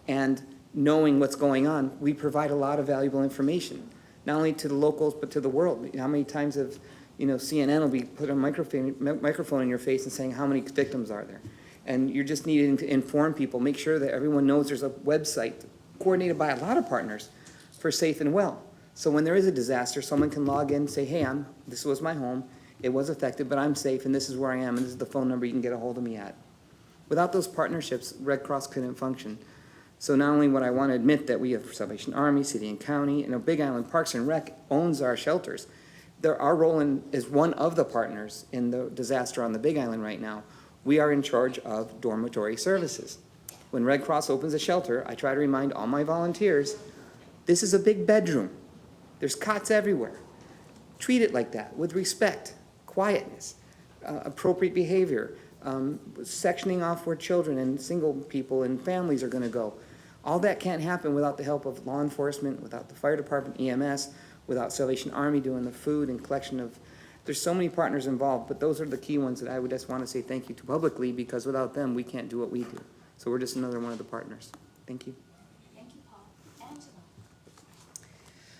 and knowing what's going on, we provide a lot of valuable information, not only to the locals, but to the world. How many times have, CNN will be putting a microphone in your face and saying, how many victims are there? And you're just needing to inform people, make sure that everyone knows there's a website coordinated by a lot of partners for Safe and Well. So when there is a disaster, someone can log in and say, hey, this was my home, it was affected, but I'm safe, and this is where I am, and this is the phone number you can get a hold of me at. Without those partnerships, Red Cross couldn't function. So not only would I want to admit that we have Salvation Army, City and County, and Big Island Parks and Rec owns our shelters. Our role is one of the partners in the disaster on the Big Island right now. We are in charge of dormitory services. When Red Cross opens a shelter, I try to remind all my volunteers, this is a big bedroom. There's cots everywhere. Treat it like that, with respect, quietness, appropriate behavior, sectioning off where children and single people and families are gonna go. All that can't happen without the help of law enforcement, without the fire department, EMS, without Salvation Army doing the food and collection of, there's so many partners involved, but those are the key ones that I would just want to say thank you to publicly, because without them, we can't do what we do. So we're just another one of the partners. Thank you. Thank you, Paul. Angela.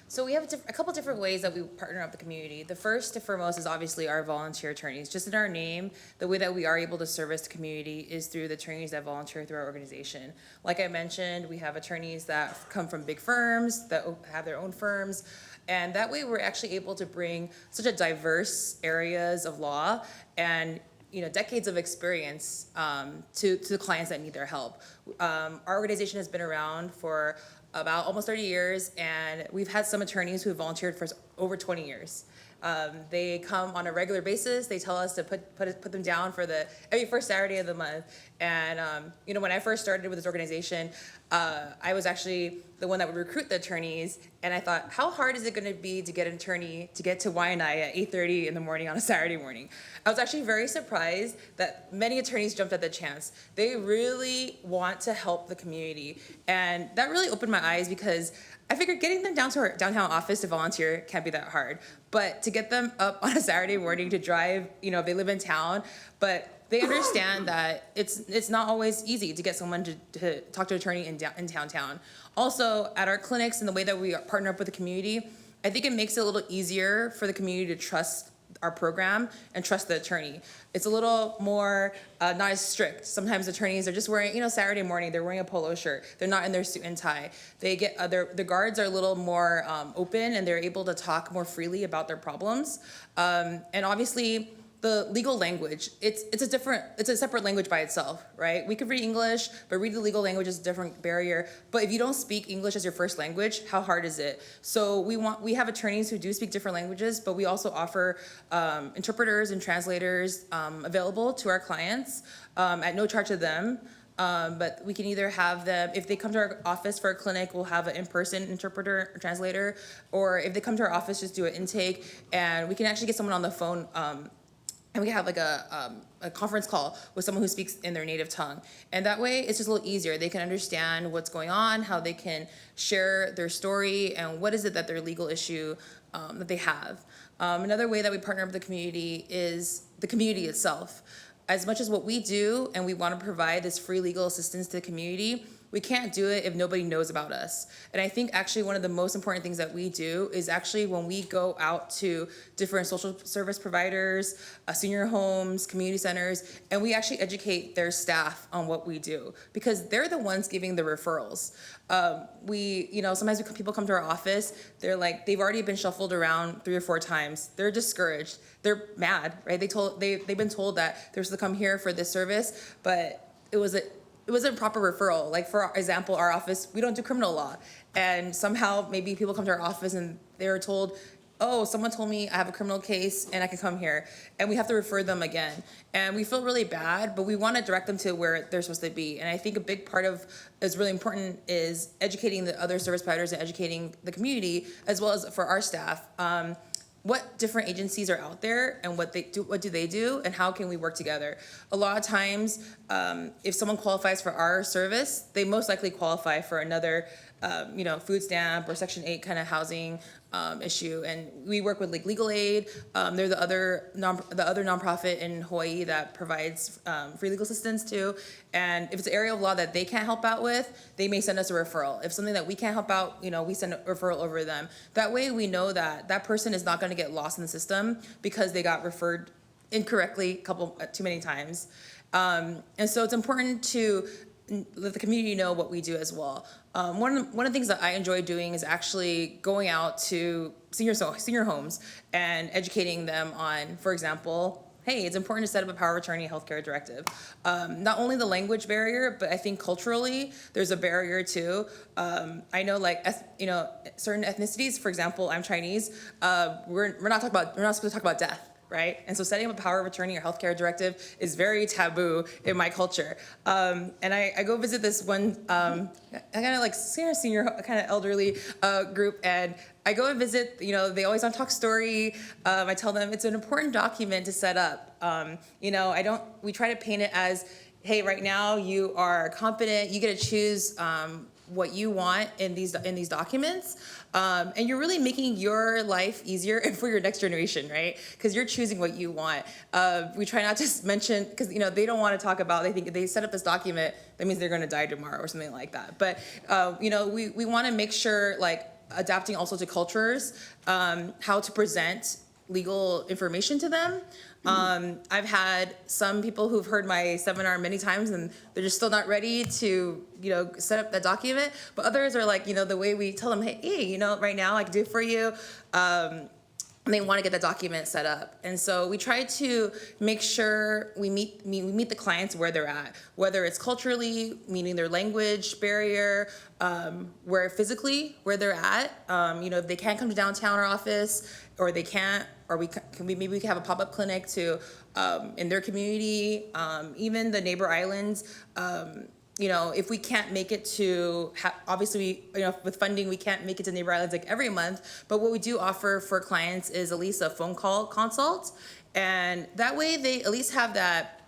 So we have a couple different ways that we partner up the community. The first and foremost is obviously our volunteer attorneys. Just in our name, the way that we are able to service the community is through the attorneys that volunteer through our organization. Like I mentioned, we have attorneys that come from big firms, that have their own firms, and that way we're actually able to bring such a diverse areas of law and decades of experience to the clients that need their help. Our organization has been around for about almost 30 years, and we've had some attorneys who have volunteered for over 20 years. They come on a regular basis. They tell us to put them down for every first Saturday of the month. And when I first started with this organization, I was actually the one that would recruit the attorneys. And I thought, how hard is it going to be to get an attorney to get to Waianae at 8:30 in the morning on a Saturday morning? I was actually very surprised that many attorneys jumped at the chance. They really want to help the community, and that really opened my eyes, because I figured getting them down to our downtown office to volunteer can't be that hard. But to get them up on a Saturday morning to drive, if they live in town, but they understand that it's not always easy to get someone to talk to an attorney in downtown. Also, at our clinics and the way that we partner up with the community, I think it makes it a little easier for the community to trust our program and trust the attorney. It's a little more not as strict. Sometimes attorneys are just wearing, Saturday morning, they're wearing a polo shirt. They're not in their suit and tie. They get the guards are a little more open, and they're able to talk more freely about their problems. And obviously, the legal language, it's a separate language by itself, right? We could read English, but read the legal language is a different barrier. But if you don't speak English as your first language, how hard is it? So we have attorneys who do speak different languages, but we also offer interpreters and translators available to our clients at no charge to them. But we can either have them, if they come to our office for a clinic, we'll have an in-person interpreter or translator, or if they come to our office, just do an intake, and we can actually get someone on the phone, and we have like a conference call with someone who speaks in their native tongue. And that way, it's just a little easier. They can understand what's going on, how they can share their story, and what is it that their legal issue that they have. Another way that we partner with the community is the community itself. as much as what we do and we want to provide this free legal assistance to the community, we can't do it if nobody knows about us. And I think actually one of the most important things that we do is actually when we go out to different social service providers, senior homes, community centers, and we actually educate their staff on what we do, because they're the ones giving the referrals. Sometimes people come to our office, they're like, they've already been shuffled around 3 or 4 times. They're discouraged. They're mad, right? They've been told that they're supposed to come here for this service, but it wasn't a proper referral. Like, for example, our office, we don't do criminal law. And somehow maybe people come to our office and they're told, oh, someone told me I have a criminal case and I can come here. And we have to refer them again. And we feel really bad, but we want to direct them to where they're supposed to be. And I think a big part of is really important is educating the other service providers and educating the community, as well as for our staff. What different agencies are out there and what do they do, and how can we work together? A lot of times, if someone qualifies for our service, they most likely qualify for another, food stamp or Section 8 kind of housing issue. And we work with like Legal Aid. They're the other nonprofit in Hawaii that provides free legal assistance too. And if it's an area of law that they can't help out with, they may send us a referral. If something that we can't help out, we send a referral over to them. That way we know that that person is not going to get lost in the system because they got referred incorrectly too many times. And so it's important to let the community know what we do as well. One of the things that I enjoy doing is actually going out to senior homes and educating them on, for example, hey, it's important to set up a power of attorney healthcare directive. Not only the language barrier, but I think culturally there's a barrier too. I know, certain ethnicities. For example, I'm Chinese. We're not supposed to talk about death. Right? And so setting up a power of attorney or healthcare directive is very taboo in my culture. And I go visit this one, kind of like senior kind of elderly group, and I go and visit, they always on Talk Story. I tell them it's an important document to set up. We try to paint it as, hey, right now you are competent, you get to choose what you want in these documents, and you're really making your life easier for your next generation, right? Because you're choosing what you want. We try not to mention, because they don't want to talk about. They think if they set up this document, that means they're going to die tomorrow or something like that. But we want to make sure, like, adapting also to cultures, how to present legal information to them. I've had some people who've heard my seminar many times and they're just still not ready to, set up that document. But others are like, the way we tell them, hey, right now I can do it for you. And they want to get that document set up. And so we try to make sure we meet the clients where they're at, whether it's culturally, meaning their language barrier, where they're at. If they can't come to downtown our office, or they can't, or maybe we can have a pop-up clinic in their community, even the neighbor islands. If we can't make it to, obviously, with funding, we can't make it to neighbor islands like every month, but what we do offer for clients is at least a phone call consult, and that way they at least have that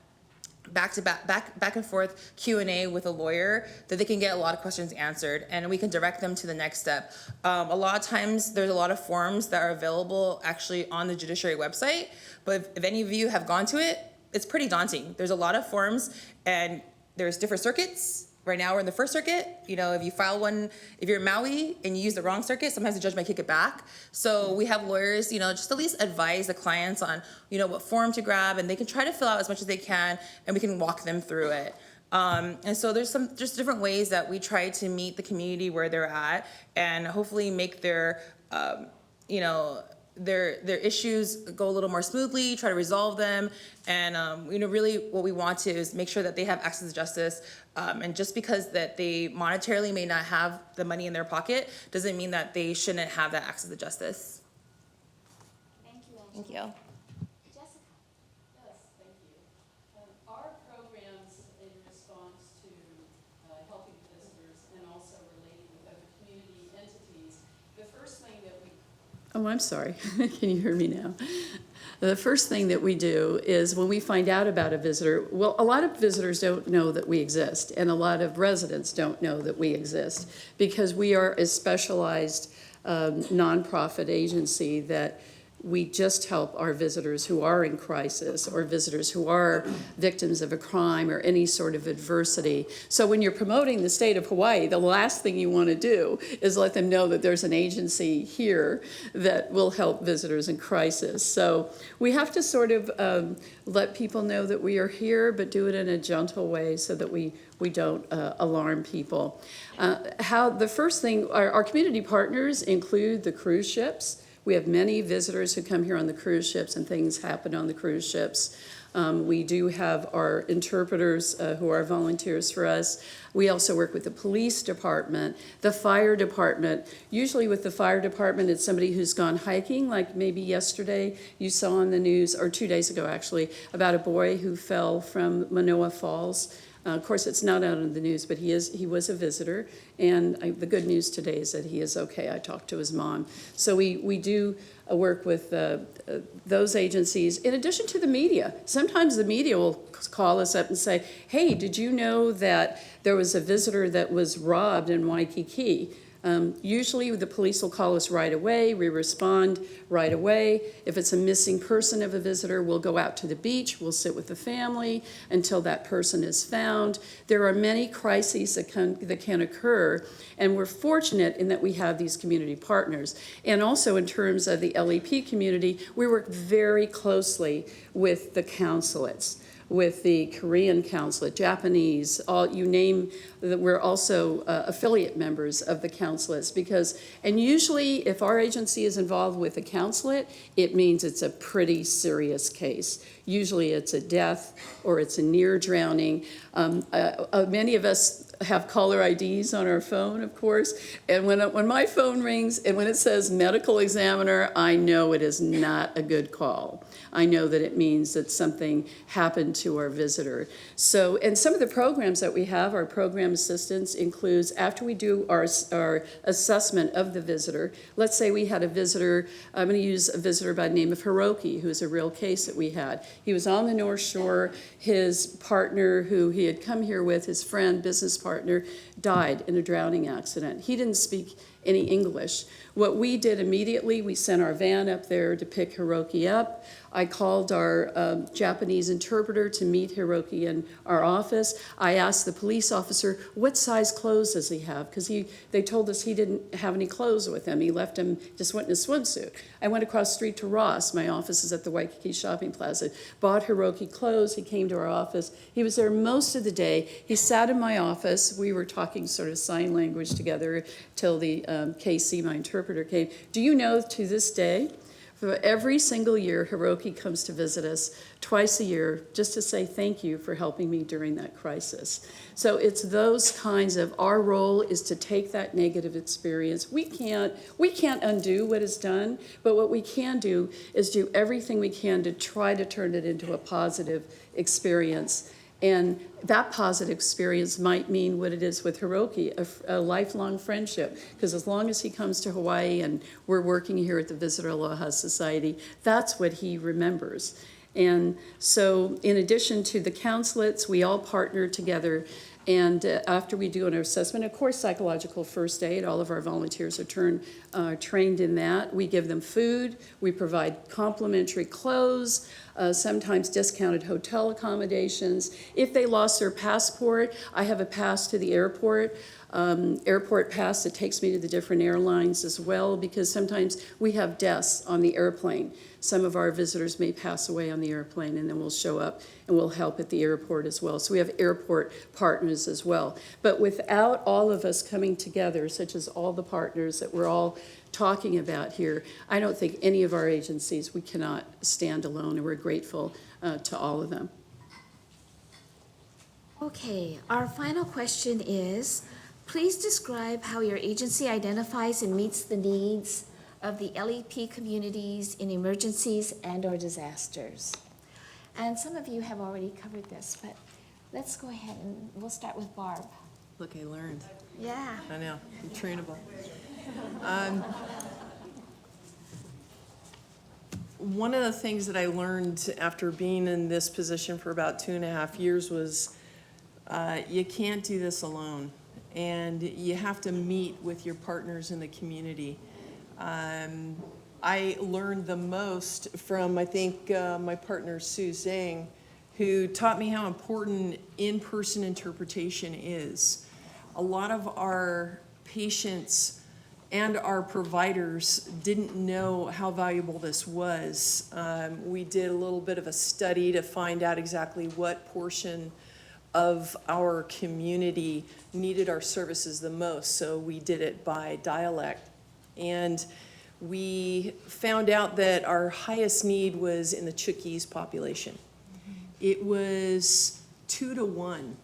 back and forth Q&A with a lawyer that they can get a lot of questions answered, and we can direct them to the next step. A lot of times there's a lot of forms that are available actually on the judiciary website, but if any of you have gone to it, it's pretty daunting. There's a lot of forms, and there's different circuits. Right now we're in the First Circuit. If you file one, if you're in Maui and you use the wrong circuit, sometimes the judge might kick it back. So we have lawyers, just at least advise the clients on, what form to grab, and they can try to fill out as much as they can, and we can walk them through it. And so there's just different ways that we try to meet the community where they're at, and hopefully make their issues go a little more smoothly, try to resolve them, and really what we want to is make sure that they have access to justice, and just because that they monetarily may not have the money in their pocket doesn't mean that they shouldn't have that access to justice. Thank you, Angela. Thank you. Jessica? Yes, thank you. Our programs in response to helping visitors and also relating with other community entities, the first thing that we Oh, I'm sorry. Can you hear me now? The first thing that we do is when we find out about a visitor, well, a lot of visitors don't know that we exist, and a lot of residents don't know that we exist, because we are a specialized nonprofit agency that we just help our visitors who are in crisis or visitors who are victims of a crime or any sort of adversity. So when you're promoting the state of Hawaii, the last thing you want to do is let them know that there's an agency here that will help visitors in crisis. So we have to sort of let people know that we are here, but do it in a gentle way so that we don't alarm people. The first thing, our community partners include the cruise ships. We have many visitors who come here on the cruise ships, and things happen on the cruise ships. We do have our interpreters who are volunteers for us. We also work with the police department, the fire department. Usually with the fire department, it's somebody who's gone hiking, like maybe yesterday you saw on the news, or 2 days ago actually, about a boy who fell from Manoa Falls. Of course, it's not out in the news, but he was a visitor, and the good news today is that he is okay. I talked to his mom. So we do work with those agencies, in addition to the media. Sometimes the media will call us up and say, hey, did you know that there was a visitor that was robbed in Waikiki? Usually the police will call us right away. We respond right away. If it's a missing person of a visitor, we'll go out to the beach. We'll sit with the family until that person is found. There are many crises that can occur, and we're fortunate in that we have these community partners. And also in terms of the LEP community, we work very closely with the consulates, with the Korean consulate, Japanese, you name, that we're also affiliate members of the consulates and usually if our agency is involved with a consulate, it means it's a pretty serious case. Usually it's a death or it's a near drowning. Many of us have caller IDs on our phone, of course, and when my phone rings and when it says medical examiner, I know it is not a good call. I know that it means that something happened to our visitor. So, and some of the programs that we have, our program assistance includes, after we do our assessment of the visitor, let's say we had a visitor, I'm going to use a visitor by the name of Hiroki, who is a real case that we had. He was on the North Shore. His partner, who he had come here with, his friend, business partner, died in a drowning accident. He didn't speak any English. What we did immediately, we sent our van up there to pick Hiroki up. I called our Japanese interpreter to meet Hiroki in our office. I asked the police officer, what size clothes does he have? Because they told us he didn't have any clothes with him. He left him, just went in a swimsuit. I went across the street to Ross. My office is at the Waikiki Shopping Plaza. Bought Hiroki clothes. He came to our office. He was there most of the day. He sat in my office. We were talking sort of sign language together till the KC, my interpreter, came. Do you know, to this day, for every single year, Hiroki comes to visit us twice a year just to say thank you for helping me during that crisis. So it's those kinds of, our role is to take that negative experience. We can't undo what is done, but what we can do is do everything we can to try to turn it into a positive experience. And that positive experience might mean what it is with Hiroki, a lifelong friendship. Because as long as he comes to Hawaii and we're working here at the Visitor Aloha Society, that's what he remembers. And so in addition to the consulates, we all partner together. And after we do an assessment, of course, psychological first aid, all of our volunteers are trained in that. We give them food, we provide complimentary clothes, sometimes discounted hotel accommodations. If they lost their passport, I have a pass to the airport. Airport pass that takes me to the different airlines as well, because sometimes we have deaths on the airplane. Some of our visitors may pass away on the airplane, and then we'll show up and we'll help at the airport as well. So we have airport partners as well. But without all of us coming together, such as all the partners that we're all talking about here, I don't think any of our agencies, we cannot stand alone, and we're grateful to all of them. Okay, our final question is, please describe how your agency identifies and meets the needs of the LEP communities in emergencies and/or disasters. And some of you have already covered this, but let's go ahead and we'll start with Barb. Look, I learned. Yeah. I know, I'm trainable. One of the things that I learned after being in this position for about 2.5 years was you can't do this alone, and you have to meet with your partners in the community. I learned the most from, I think, my partner Sue Zhang, who taught me how important in-person interpretation is. A lot of our patients and our providers didn't know how valuable this was. We did a little bit of a study to find out exactly what portion of our community needed our services the most, so we did it by dialect. And we found out that our highest need was in the Chuukese population. It was 2 to 1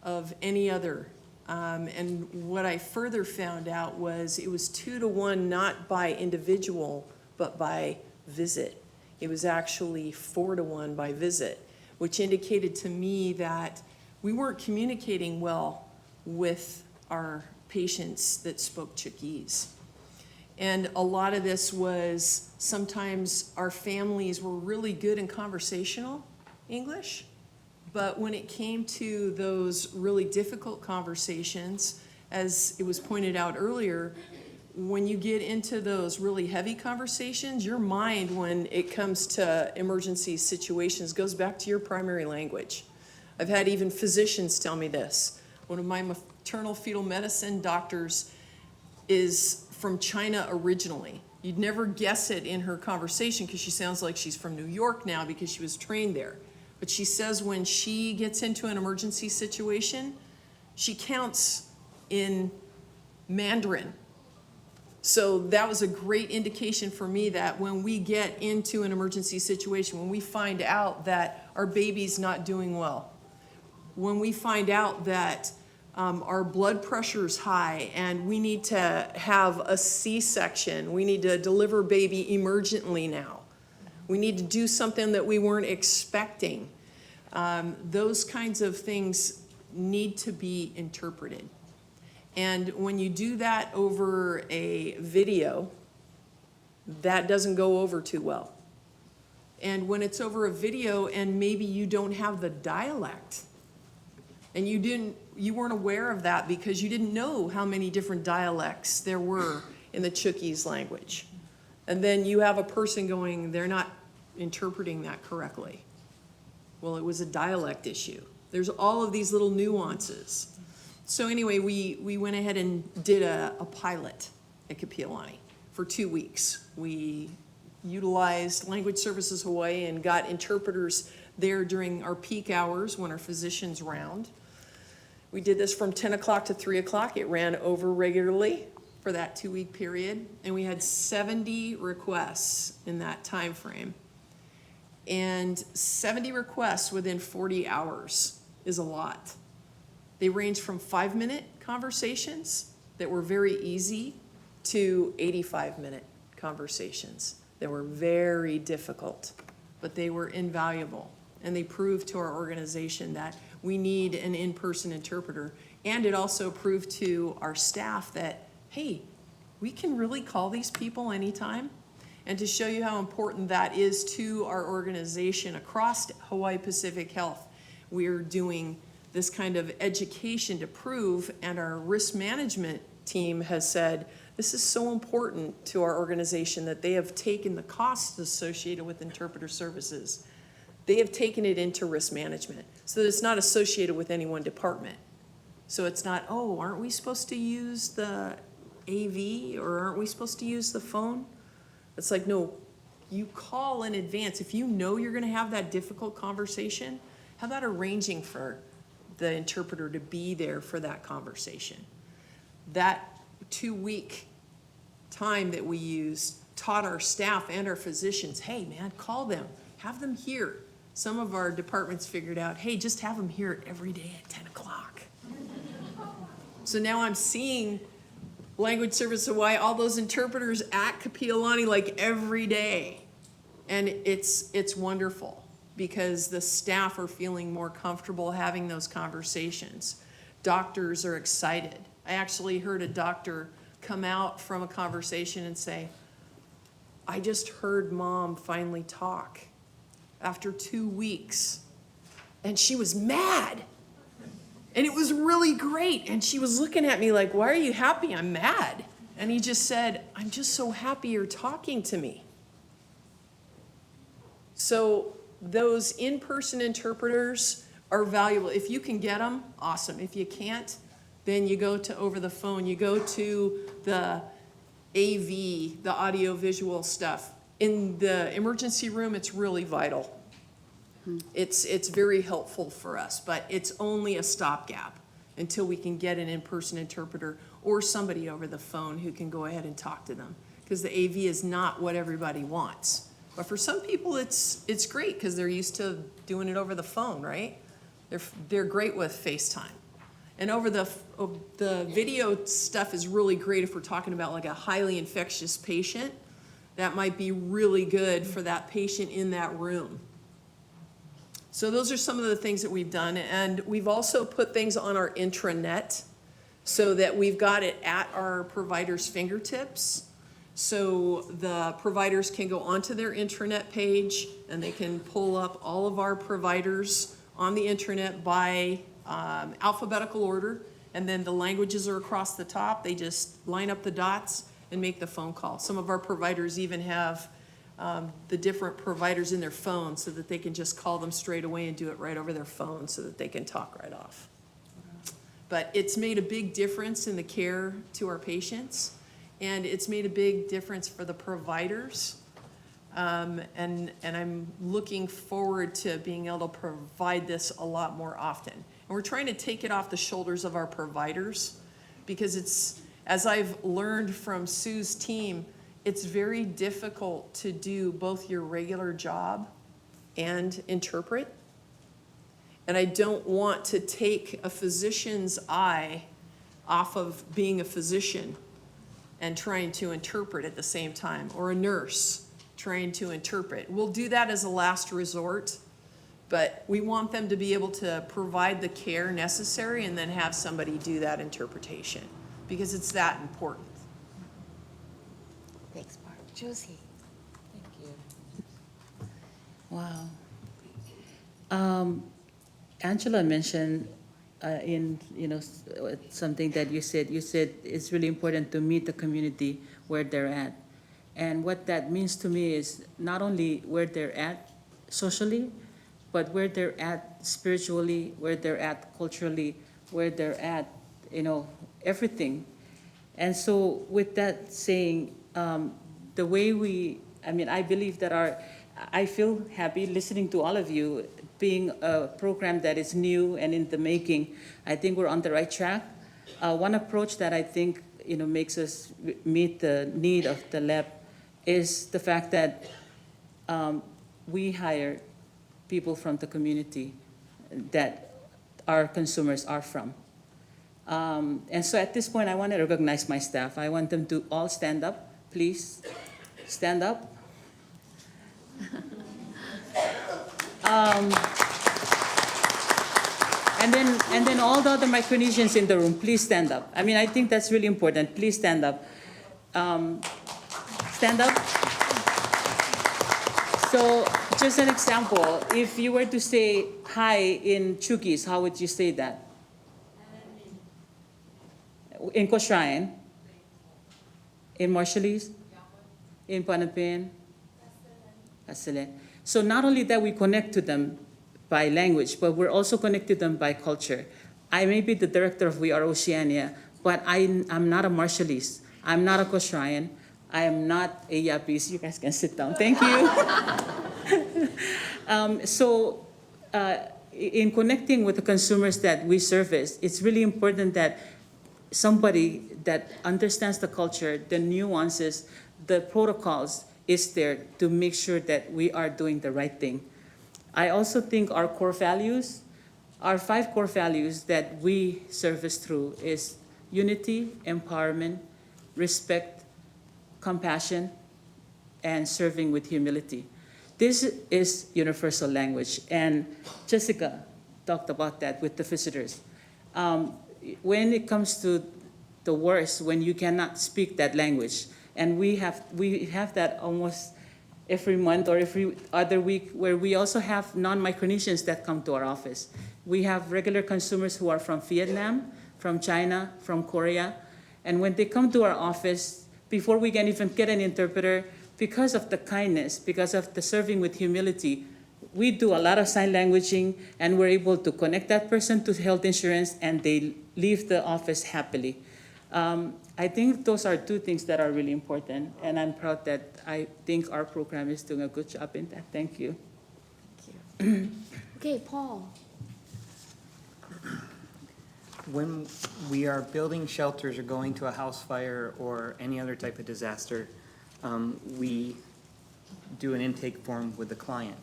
of any other. And what I further found out was it was 2 to 1 not by individual, but by visit. It was actually 4 to 1 by visit, which indicated to me that we weren't communicating well with our patients that spoke Chuukese. And a lot of this was sometimes our families were really good in conversational English, but when it came to those really difficult conversations, as it was pointed out earlier, when you get into those really heavy conversations, your mind, when it comes to emergency situations, goes back to your primary language. I've had even physicians tell me this. One of my maternal fetal medicine doctors is from China originally. You'd never guess it in her conversation because she sounds like she's from New York now because she was trained there. But she says when she gets into an emergency situation, she counts in Mandarin. So that was a great indication for me that when we get into an emergency situation, when we find out that our baby's not doing well, when we find out that our blood pressure is high and we need to have a C-section, we need to deliver baby emergently now, we need to do something that we weren't expecting. Those kinds of things need to be interpreted. And when you do that over a video, that doesn't go over too well. And when it's over a video and maybe you don't have the dialect, and you weren't aware of that because you didn't know how many different dialects there were in the Chuukese language. And then you have a person going, they're not interpreting that correctly. Well, it was a dialect issue. There's all of these little nuances. So anyway, we went ahead and did a pilot at Kapiolani for 2 weeks. We utilized Language Services Hawaii and got interpreters there during our peak hours when our physicians round. We did this from 10 o'clock to 3 o'clock. It ran over regularly for that 2-week period, and we had 70 requests in that time frame. And 70 requests within 40 hours is a lot. They range from 5-minute conversations that were very easy to 85-minute conversations that were very difficult, but they were invaluable. And they proved to our organization that we need an in-person interpreter. And it also proved to our staff that, hey, we can really call these people anytime. And to show you how important that is to our organization across Hawaii Pacific Health, we're doing this kind of education to prove, and our risk management team has said, this is so important to our organization that they have taken the costs associated with interpreter services. They have taken it into risk management so that it's not associated with any one department. So it's not, oh, aren't we supposed to use the AV or aren't we supposed to use the phone? It's like, no, you call in advance. If you know you're gonna have that difficult conversation, how about arranging for the interpreter to be there for that conversation? That 2-week time that we used taught our staff and our physicians, hey man, call them, have them here. Some of our departments figured out, hey, just have them here every day at 10 o'clock. So now I'm seeing Language Service Hawaii, all those interpreters at Kapiolani like every day. And it's wonderful because the staff are feeling more comfortable having those conversations. Doctors are excited. I actually heard a doctor come out from a conversation and say, I just heard mom finally talk after 2 weeks. And she was mad. And it was really great. And she was looking at me like, why are you happy? I'm mad. And he just said, "I'm just so happy you're talking to me." So those in-person interpreters are valuable. If you can get them, awesome. If you can't, then you go to over the phone. You go to the AV, the audio-visual stuff. In the emergency room, it's really vital. It's very helpful for us, but it's only a stopgap until we can get an in-person interpreter or somebody over the phone who can go ahead and talk to them. Because the AV is not what everybody wants. But for some people, it's great because they're used to doing it over the phone, right? They're great with FaceTime. And over the video stuff is really great if we're talking about like a highly infectious patient. That might be really good for that patient in that room. So those are some of the things that we've done. And we've also put things on our intranet so that we've got it at our providers' fingertips. So the providers can go onto their intranet page and they can pull up all of our providers on the intranet by alphabetical order. And then the languages are across the top. They just line up the dots and make the phone call. Some of our providers even have the different providers in their phone so that they can just call them straight away and do it right over their phone so that they can talk right off. But it's made a big difference in the care to our patients, and it's made a big difference for the providers. And I'm looking forward to being able to provide this a lot more often. And we're trying to take it off the shoulders of our providers because it's, as I've learned from Sue's team, it's very difficult to do both your regular job and interpret. And I don't want to take a physician's eye off of being a physician and trying to interpret at the same time, or a nurse trying to interpret. We'll do that as a last resort, but we want them to be able to provide the care necessary and then have somebody do that interpretation because it's that important. Thanks, Barb. Josie. Wow. Angela mentioned something that you said. You said it's really important to meet the community where they're at. And what that means to me is not only where they're at socially, but where they're at spiritually, where they're at culturally, where they're at, everything. And so with that saying, the way I believe that I feel happy listening to all of you, being a program that is new and in the making. I think we're on the right track. One approach that I think makes us meet the need of the lab is the fact that we hire people from the community that our consumers are from. And so at this point, I want to recognize my staff. I want them to all stand up, please. Stand up. And then all the other Micronesians in the room, please stand up. I think that's really important. Please stand up. Stand up. So just an example, if you were to say hi in Chugis, how would you say that? In Kosrayan? In Marshallese? In Panapin? Excellent. So not only that we connect to them by language, but we're also connected to them by culture. I may be the director of We Are Oceania, but I'm not a Marshallese. I'm not a Kosrayan. I am not a Yapese. You guys can sit down. Thank you. In connecting with the consumers that we service, it's really important that somebody that understands the culture, the nuances, the protocols is there to make sure that we are doing the right thing. I also think our core values, our 5 core values that we service through is unity, empowerment, respect, compassion, and serving with humility. This is universal language, and Jessica talked about that with the visitors. When it comes to the worst, when you cannot speak that language, and we have that almost every month or every other week, where we also have non-Micronesians that come to our office. We have regular consumers who are from Vietnam, from China, from Korea, And when they come to our office, before we can even get an interpreter, because of the kindness, because of the serving with humility, we do a lot of sign languaging, and we're able to connect that person to health insurance, and they leave the office happily. I think those are two things that are really important, and I'm proud that I think our program is doing a good job in that. Thank you. Okay, Paul. When we are building shelters or going to a house fire or any other type of disaster, we do an intake form with the client.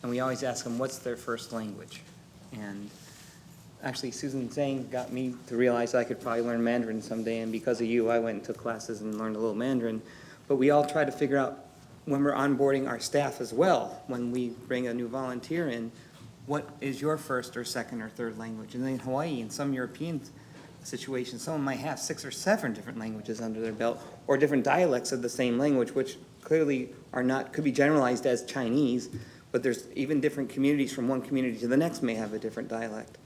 And we always ask them, what's their first language? And actually, Susan Zhang got me to realize I could probably learn Mandarin someday, and because of you, I went and took classes and learned a little Mandarin. But we all try to figure out, when we're onboarding our staff as well, when we bring a new volunteer in, what is your first or second or third language? And then in Hawaii, in some European situations, someone might have 6 or 7 different languages under their belt, or different dialects of the same language, which clearly are not, could be generalized as Chinese, but there's even different communities from one community to the next may have a different dialect.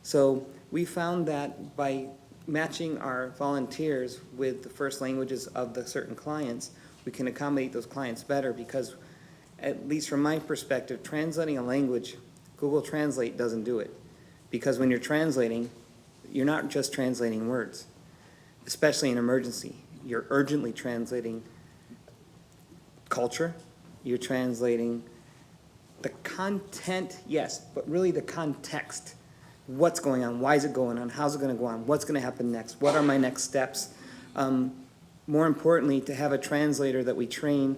So we found that by matching our volunteers with the first languages of the certain clients, we can accommodate those clients better, because at least from my perspective, translating a language, Google Translate doesn't do it. Because when you're translating, you're not just translating words, especially in emergency. You're urgently translating culture, you're translating the content, yes, but really the context. What's going on? Why is it going on? How's it going to go on? What's going to happen next? What are my next steps? More importantly, to have a translator that we train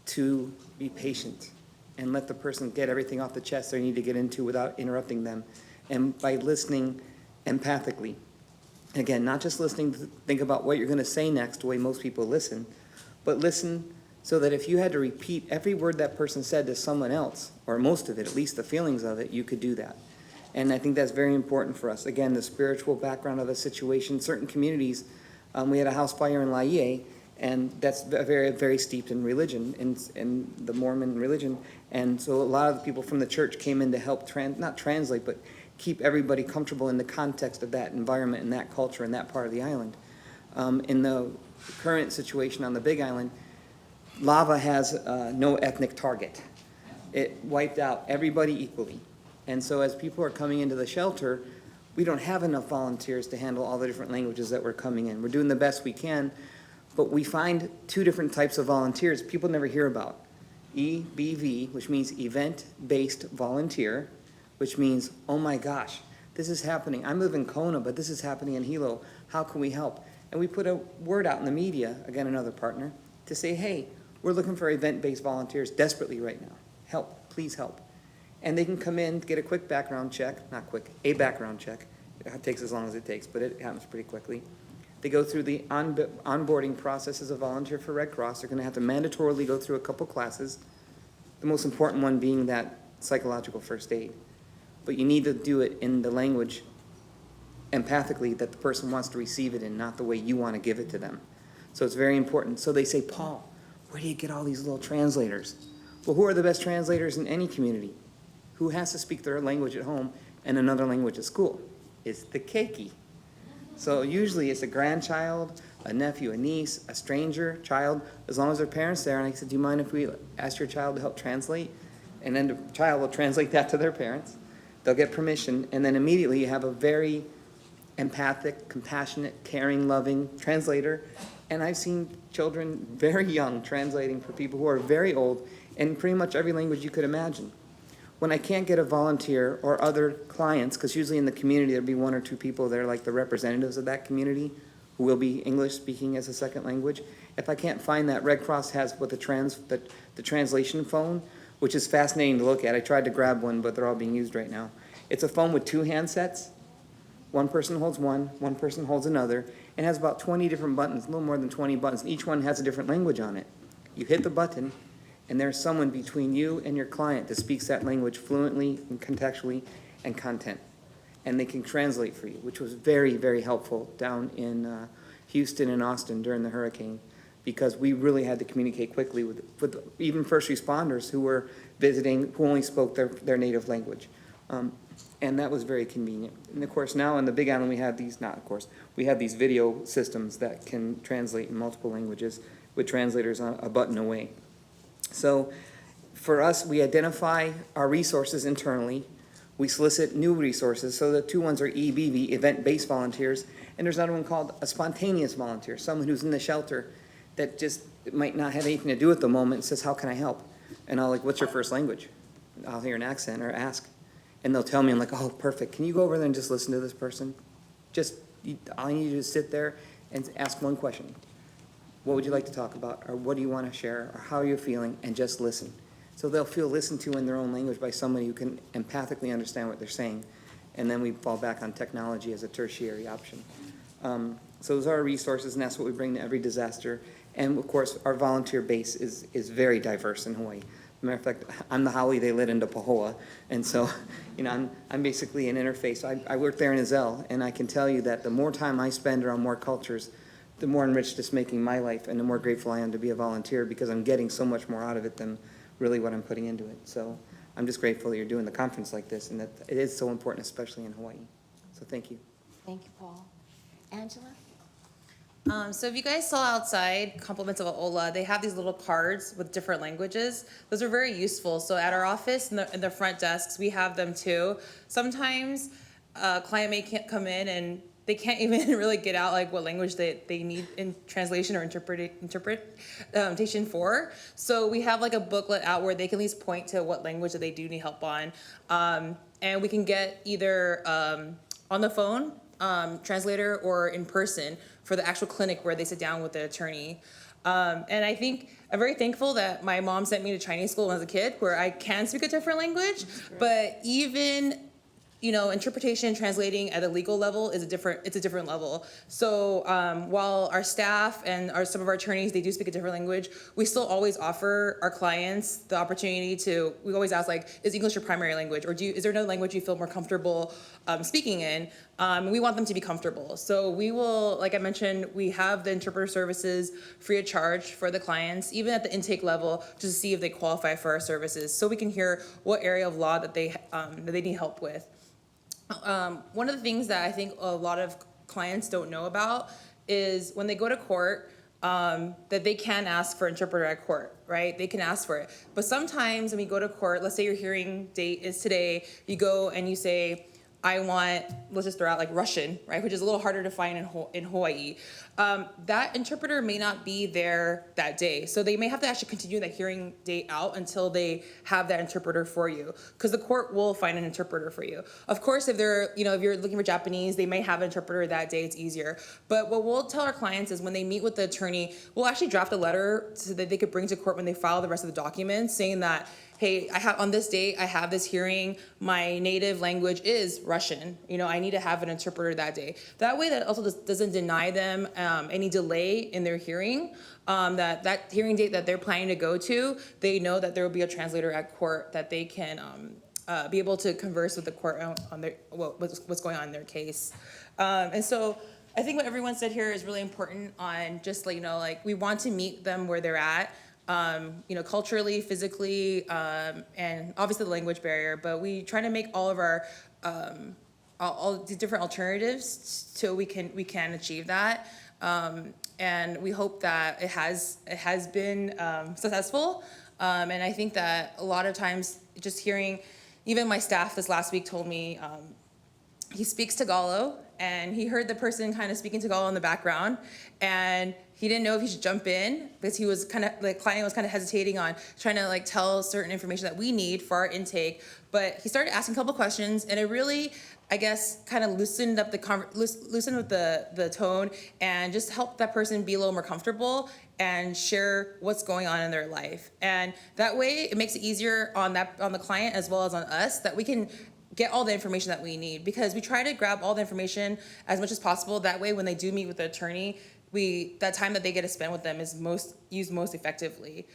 to be patient and let the person get everything off the chest they need to get into without interrupting them. And by listening empathically. Again, not just listening to think about what you're going to say next, the way most people listen, but listen so that if you had to repeat every word that person said to someone else, or most of it, at least the feelings of it, you could do that. And I think that's very important for us. Again, the spiritual background of a situation. Certain communities, we had a house fire in Laie, and that's very, very steeped in religion, in the Mormon religion. And so a lot of the people from the church came in to help, not translate, but keep everybody comfortable in the context of that environment and that culture and that part of the island. In the current situation on the Big Island, lava has no ethnic target. It wiped out everybody equally. And so as people are coming into the shelter, we don't have enough volunteers to handle all the different languages that we're coming in. We're doing the best we can, but we find 2 different types of volunteers people never hear about. EBV, which means event-based volunteer, which means, oh my gosh, this is happening. I live in Kona, but this is happening in Hilo. How can we help? And we put a word out in the media, again, another partner, to say, hey, we're looking for event-based volunteers desperately right now. Help, please help. And they can come in, get a quick background check, not quick, a background check. It takes as long as it takes, but it happens pretty quickly. They go through the onboarding process as a volunteer for Red Cross. They're going to have to mandatorily go through a couple classes, the most important one being that psychological first aid. But you need to do it in the language empathically that the person wants to receive it in, not the way you want to give it to them. So it's very important. So they say, Paul, where do you get all these little translators? Well, who are the best translators in any community? Who has to speak their language at home and another language at school? It's the keiki. So usually it's a grandchild, a nephew, a niece, a stranger, child, as long as their parents there. And I said, do you mind if we ask your child to help translate? And then the child will translate that to their parents. They'll get permission, and then immediately you have a very empathic, compassionate, caring, loving translator. And I've seen children very young translating for people who are very old in pretty much every language you could imagine. When I can't get a volunteer or other clients, because usually in the community there'll be 1 or 2 people that are like the representatives of that community who will be English speaking as a second language. If I can't find that, Red Cross has what the translation phone, which is fascinating to look at. I tried to grab one, but they're all being used right now. It's a phone with 2 handsets. One person holds one person holds another, and has about 20 different buttons, a little more than 20 buttons. Each one has a different language on it. You hit the button, and there's someone between you and your client that speaks that language fluently and contextually and content. And they can translate for you, which was very, very helpful down in Houston and Austin during the hurricane, because we really had to communicate quickly with even first responders who were visiting, who only spoke their native language. And that was very convenient. And of course, now on the Big Island, we have these, not of course, we have these video systems that can translate in multiple languages with translators on a button away. So for us, we identify our resources internally. We solicit new resources. So the two ones are EBV, event-based volunteers, and there's another one called a spontaneous volunteer, someone who's in the shelter that just might not have anything to do at the moment and says, how can I help? And I'll like, what's your first language? I'll hear an accent or ask. And they'll tell me, I'm like, oh, perfect. Can you go over there and just listen to this person? I need you to sit there and ask one question. What would you like to talk about? Or what do you want to share? Or how are you feeling? And just listen. So they'll feel listened to in their own language by somebody who can empathically understand what they're saying. And then we fall back on technology as a tertiary option. So those are our resources, and that's what we bring to every disaster. And of course, our volunteer base is very diverse in Hawaii. Matter of fact, I'm the haole they let into Pahoa, and so, I'm basically an interface. I work there in Ezell, and I can tell you that the more time I spend around more cultures, the more enriched it's making my life, and the more grateful I am to be a volunteer, because I'm getting so much more out of it than really what I'm putting into it. So I'm just grateful that you're doing the conference like this, and that it is so important, especially in Hawaii. So thank you. Thank you, Paul. Angela? So if you guys saw outside Compliments of Ola, they have these little cards with different languages. Those are very useful. So at our office, in the front desks, we have them too. Sometimes a client can't come in and they can't even really get out like what language they need in translation or interpretation for. So we have like a booklet out where they can at least point to what language that they do need help on. And we can get either on the phone, translator, or in person for the actual clinic where they sit down with the attorney. And I think I'm very thankful that my mom sent me to Chinese school when I was a kid, where I can speak a different language, but even interpretation, translating at a legal level is it's a different level. So while our staff and some of our attorneys, they do speak a different language, we still always offer our clients the opportunity we always ask, like, is English your primary language? Or is there another language you feel more comfortable speaking in? We want them to be comfortable. So we will, like I mentioned, we have the interpreter services free of charge for the clients, even at the intake level, just to see if they qualify for our services, so we can hear what area of law that they need help with. One of the things that I think a lot of clients don't know about is when they go to court, that they can ask for interpreter at court, right? They can ask for it. But sometimes when we go to court, let's say your hearing date is today, you go and you say, I want, let's just throw out like Russian, right? Which is a little harder to find in Hawaii. That interpreter may not be there that day. So they may have to actually continue that hearing date out until they have that interpreter for you, because the court will find an interpreter for you. Of course, if if you're looking for Japanese, they may have an interpreter that day, it's easier. But what we'll tell our clients is when they meet with the attorney, we'll actually draft a letter so that they could bring to court when they file the rest of the documents, saying that, hey, on this date, I have this hearing, my native language is Russian. I need to have an interpreter that day. That way, that also doesn't deny them any delay in their hearing. That hearing date that they're planning to go to, they know that there will be a translator at court that they can be able to converse with the court on what's going on in their case. And so I think what everyone said here is really important on just we want to meet them where they're at. Culturally, physically, and obviously the language barrier, but we try to make all of our all the different alternatives so we can achieve that. And we hope that it has been successful. And I think that a lot of times, just hearing, even my staff this last week told me he speaks Tagalog, and he heard the person kind of speaking Tagalog in the background, and he didn't know if he should jump in because he was the client was kind of hesitating on trying to tell certain information that we need for our intake. But he started asking a couple questions, and it really, I guess, kind of loosened up loosened with the tone, and just helped that person be a little more comfortable and share what's going on in their life. And that way, it makes it easier on the client as well as on us, that we can get all the information that we need, because we try to grab all the information as much as possible. That way, when they do meet with the attorney, that time that they get to spend with them is used most effectively.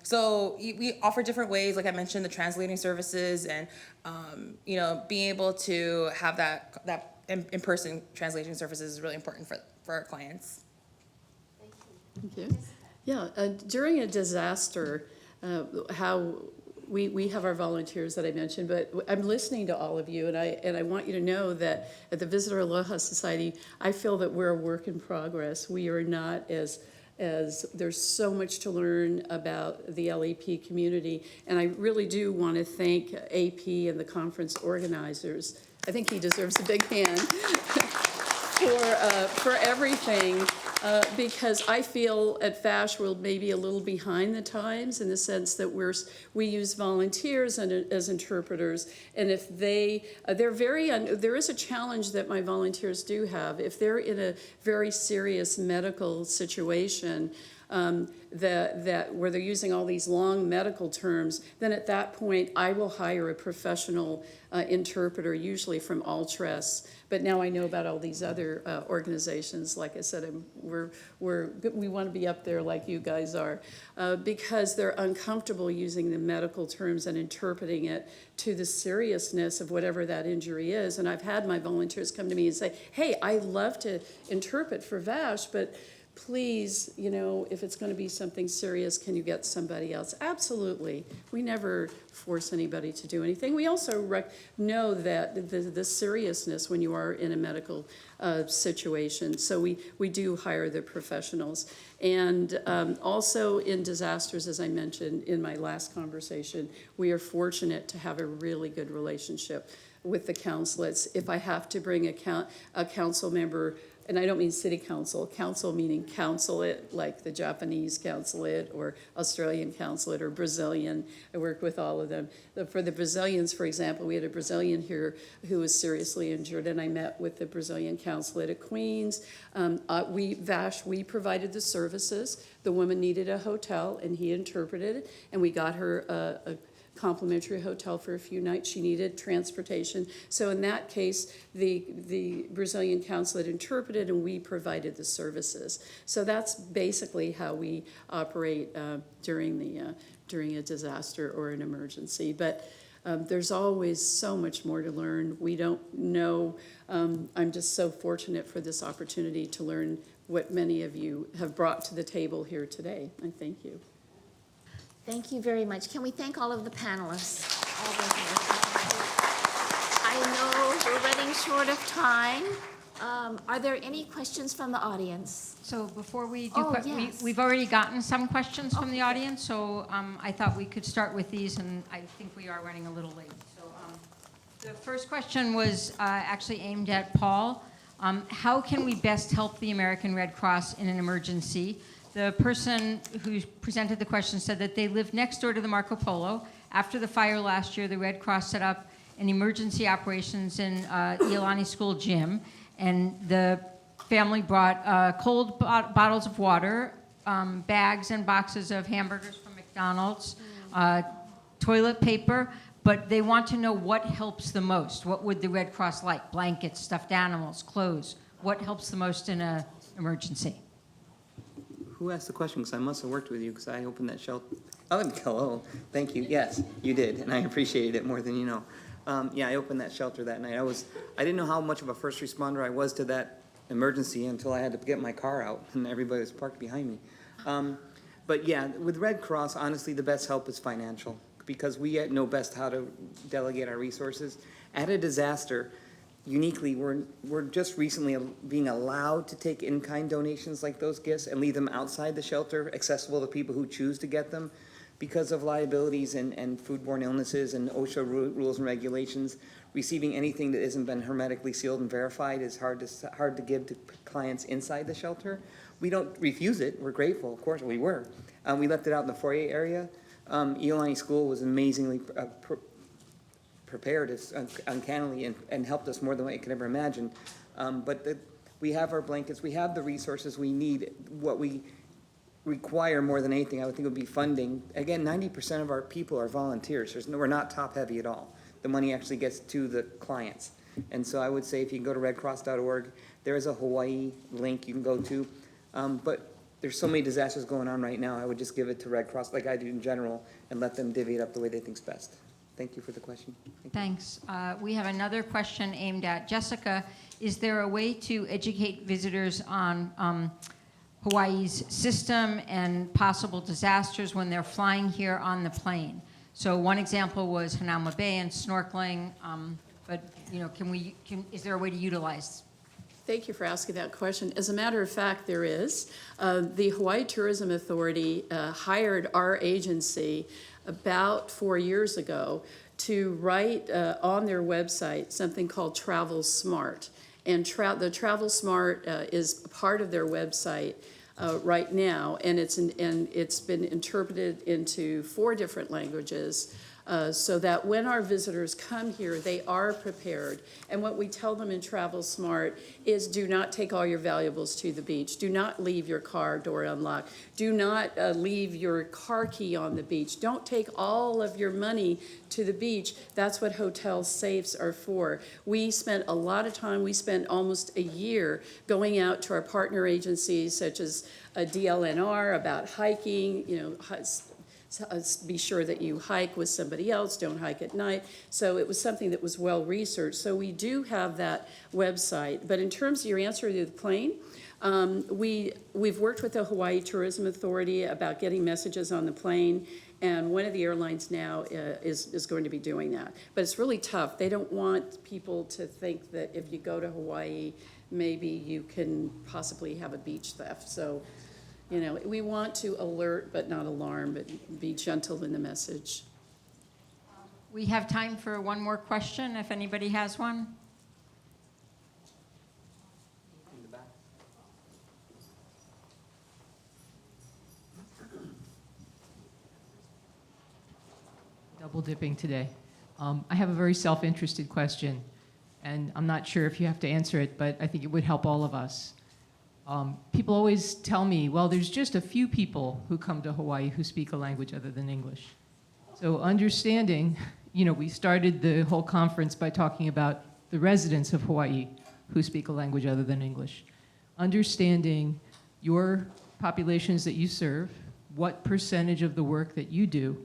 So we offer different ways, like I mentioned, the translating services, and being able to have that in-person translation services is really important for our clients. Thank you. Yeah, during a disaster, how we have our volunteers that I mentioned, but I'm listening to all of you, and I want you to know that at the Visitor Aloha Society, I feel that we're a work in progress. We are not as there's so much to learn about the LEP community, and I really do want to thank AP and the conference organizers. I think he deserves a big hand for everything, because I feel at FASH we're maybe a little behind the times in the sense that we use volunteers as interpreters, and if they're very, there is a challenge that my volunteers do have. If they're in a very serious medical situation, that where they're using all these long medical terms, then at that point I will hire a professional interpreter, usually from Altres. But now I know about all these other organizations. Like I said, we want to be up there like you guys are, because they're uncomfortable using the medical terms and interpreting it to the seriousness of whatever that injury is. And I've had my volunteers come to me and say, hey, I love to interpret for VASH, but please, if it's going to be something serious, can you get somebody else? Absolutely. We never force anybody to do anything. We also know that the seriousness when you are in a medical situation. So we do hire the professionals. And also in disasters, as I mentioned in my last conversation, we are fortunate to have a really good relationship with the consulates. If I have to bring a council member, and I don't mean city council meaning consulate, like the Japanese consulate or Australian consulate or Brazilian. I work with all of them. For the Brazilians, for example, we had a Brazilian here who was seriously injured, and I met with the Brazilian consulate at Queens. We provided the services. The woman needed a hotel, and he interpreted, and we got her a complimentary hotel for a few nights. She needed transportation. So in that case, the Brazilian consulate interpreted and we provided the services. So that's basically how we operate during a disaster or an emergency. But there's always so much more to learn. We don't know. I'm just so fortunate for this opportunity to learn what many of you have brought to the table here today. I thank you. Thank you very much. Can we thank all of the panelists? I know we're running short of time. Are there any questions from the audience? So before we do, Oh, yes. we've already gotten some questions from the audience, so I thought we could start with these, and I think we are running a little late. So the first question was actually aimed at Paul. How can we best help the American Red Cross in an emergency? The person who presented the question said that they lived next door to the Marco Polo. After the fire last year, the Red Cross set up an emergency operations in Iolani School gym, and the family brought cold bottles of water, bags and boxes of hamburgers from McDonald's, toilet paper, but they want to know what helps the most. What would the Red Cross like? Blankets, stuffed animals, clothes. What helps the most in an emergency? Who asked the question? Because I must have worked with you, because I opened that shelter. Oh, hello. Thank you. Yes, you did, and I appreciated it more than you know. Yeah, I opened that shelter that night. I didn't know how much of a first responder I was to that emergency until I had to get my car out, and everybody was parked behind me. But yeah, with Red Cross, honestly, the best help is financial, because we know best how to delegate our resources. At a disaster, uniquely, we're just recently being allowed to take in-kind donations like those gifts and leave them outside the shelter, accessible to people who choose to get them. Because of liabilities and foodborne illnesses and OSHA rules and regulations, receiving anything that hasn't been hermetically sealed and verified is hard to give to clients inside the shelter. We don't refuse it. We're grateful. Of course, we were. We left it out in the foyer area. Iolani School was amazingly prepared us uncannily and helped us more than I could ever imagine. We have our blankets, we have the resources we need. What we require more than anything, I would think, would be funding. Again, 90% of our people are volunteers. We're not top heavy at all. The money actually gets to the clients. And so I would say if you can go to redcross.org, there is a Hawaii link you can go to. But there's so many disasters going on right now, I would just give it to Red Cross like I do in general and let them divvy it up the way they think's best. Thank you for the question. Thanks. We have another question aimed at Jessica. Is there a way to educate visitors on Hawaii's system and possible disasters when they're flying here on the plane? So one example was Hanauma Bay and snorkeling, but, you know, is there a way to utilize? Thank you for asking that question. As a matter of fact, there is. The Hawaii Tourism Authority hired our agency about 4 years ago to write on their website something called Travel Smart. And the Travel Smart is part of their website right now, and it's been interpreted into 4 different languages. So that when our visitors come here, they are prepared. And what we tell them in Travel Smart is do not take all your valuables to the beach. Do not leave your car door unlocked. Do not leave your car key on the beach. Don't take all of your money to the beach. That's what hotel safes are for. We spent a lot of time, we spent almost a year going out to our partner agencies such as DLNR about hiking, you know, be sure that you hike with somebody else, don't hike at night. So it was something that was well researched. So we do have that website. But in terms of your answer to the plane, we've worked with the Hawaii Tourism Authority about getting messages on the plane, and one of the airlines now is going to be doing that. But it's really tough. They don't want people to think that if you go to Hawaii, maybe you can possibly have a beach theft. So, you know, we want to alert but not alarm, but be gentle in the message. We have time for one more question, if anybody has one. In the back. Double dipping today. I have a very self-interested question, and I'm not sure if you have to answer it, but I think it would help all of us. People always tell me, well, there's just a few people who come to Hawaii who speak a language other than English. So understanding, you know, we started the whole conference by talking about the residents of Hawaii who speak a language other than English. Understanding your populations that you serve, what percentage of the work that you do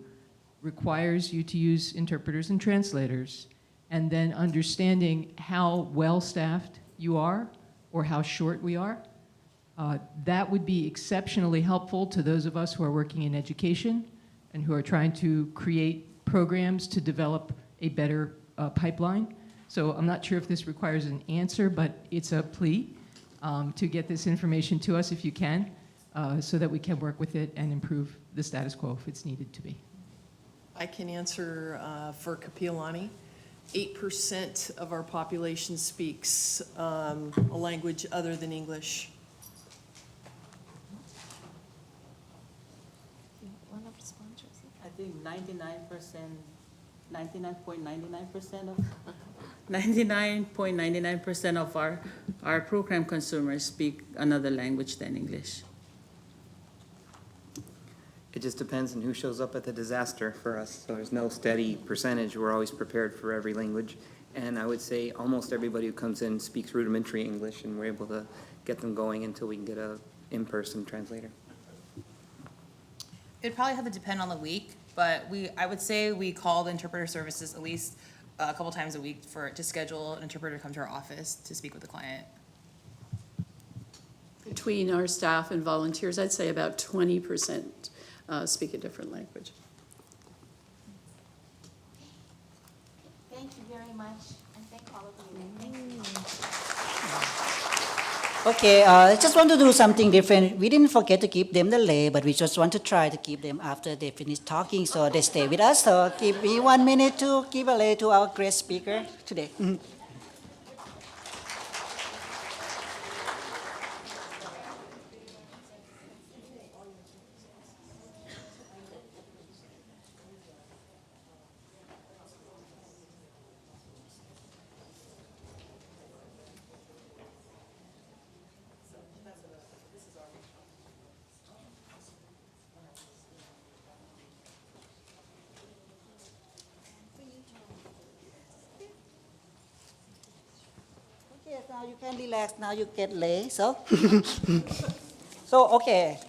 requires you to use interpreters and translators, and then understanding how well-staffed you are or how short we are. That would be exceptionally helpful to those of us who are working in education and who are trying to create programs to develop a better pipeline. So I'm not sure if this requires an answer, but it's a plea to get this information to us if you can, so that we can work with it and improve the status quo if it's needed to be. I can answer for Kapiolani. 8% of our population speaks a language other than English. I think 99.99% of 99.99% of our program consumers speak another language than English. It just depends on who shows up at the disaster for us. So there's no steady percentage. We're always prepared for every language. And I would say almost everybody who comes in speaks rudimentary English, and we're able to get them going until we can get a in-person translator. It'd probably have to depend on the week, but I would say we call the interpreter services at least a couple times a week to schedule an interpreter to come to our office to speak with the client. Between our staff and volunteers, I'd say about 20% speak a different language. Thank you very much, and thank all of you. Thank you. Okay, I just want to do something different. We didn't forget to give them the lei, but we just want to try to give them after they finish talking, so they stay with us. So give me 1 minute to give a lei to our great speaker today. Yes, now you can relax. Now you get lei. So, okay,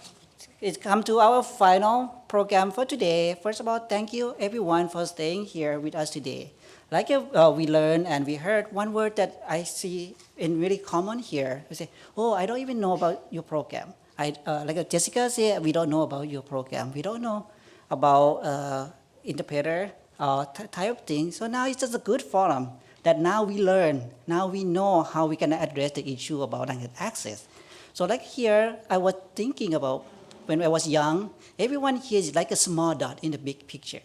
it's come to our final program for today. First of all, thank you everyone for staying here with us today. Like we learned and we heard one word that I see in really common here. We say, "Oh, I don't even know about your program." Like Jessica said, we don't know about your program. We don't know about interpreter type of thing. So now it's just a good forum that now we learn, now we know how we can address the issue about language access. So like here, I was thinking about when I was young, everyone here is like a small dot in the big picture.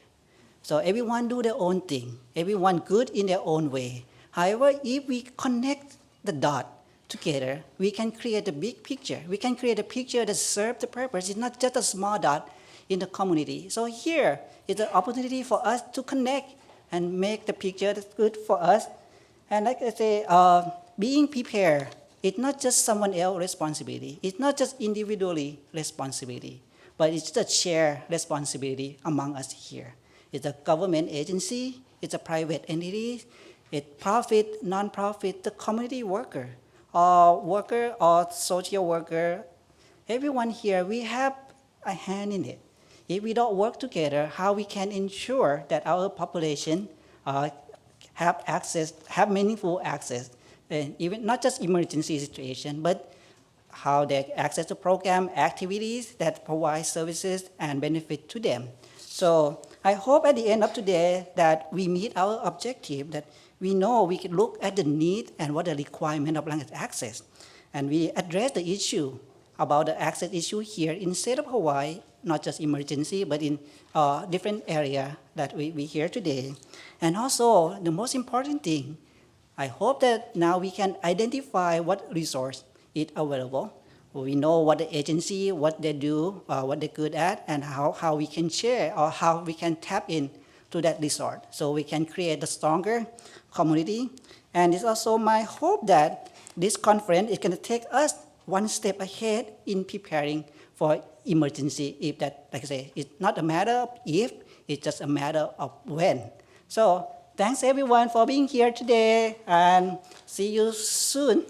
So everyone do their own thing, everyone good in their own way. However, if we connect the dot together, we can create a big picture. We can create a picture that serves the purpose. It's not just a small dot in the community. So here is an opportunity for us to connect and make the picture that's good for us. And like I say, being prepared, it's not just someone else's responsibility. It's not just individually responsibility, but it's a shared responsibility among us here. It's a government agency, it's a private entity, it's profit, non-profit, the community worker, or social worker. Everyone here, we have a hand in it. If we don't work together, how we can ensure that our population have access, have meaningful access, and even not just emergency situation, but how they access to program activities that provide services and benefit to them. So I hope at the end of today that we meet our objective, that we know we can look at the need and what the requirement of language access, and we address the issue about the access issue here in state of Hawaii, not just emergency, but in different area that we hear today. And also, the most important thing, I hope that now we can identify what resource is available. We know what the agency, what they do, what they're good at, and how we can share or how we can tap in to that resource. So we can create a stronger community. And it's also my hope that this conference is going to take us one step ahead in preparing for emergency. If that, like I say, it's not a matter of if, it's just a matter of when. So thanks everyone for being here today, and see you soon.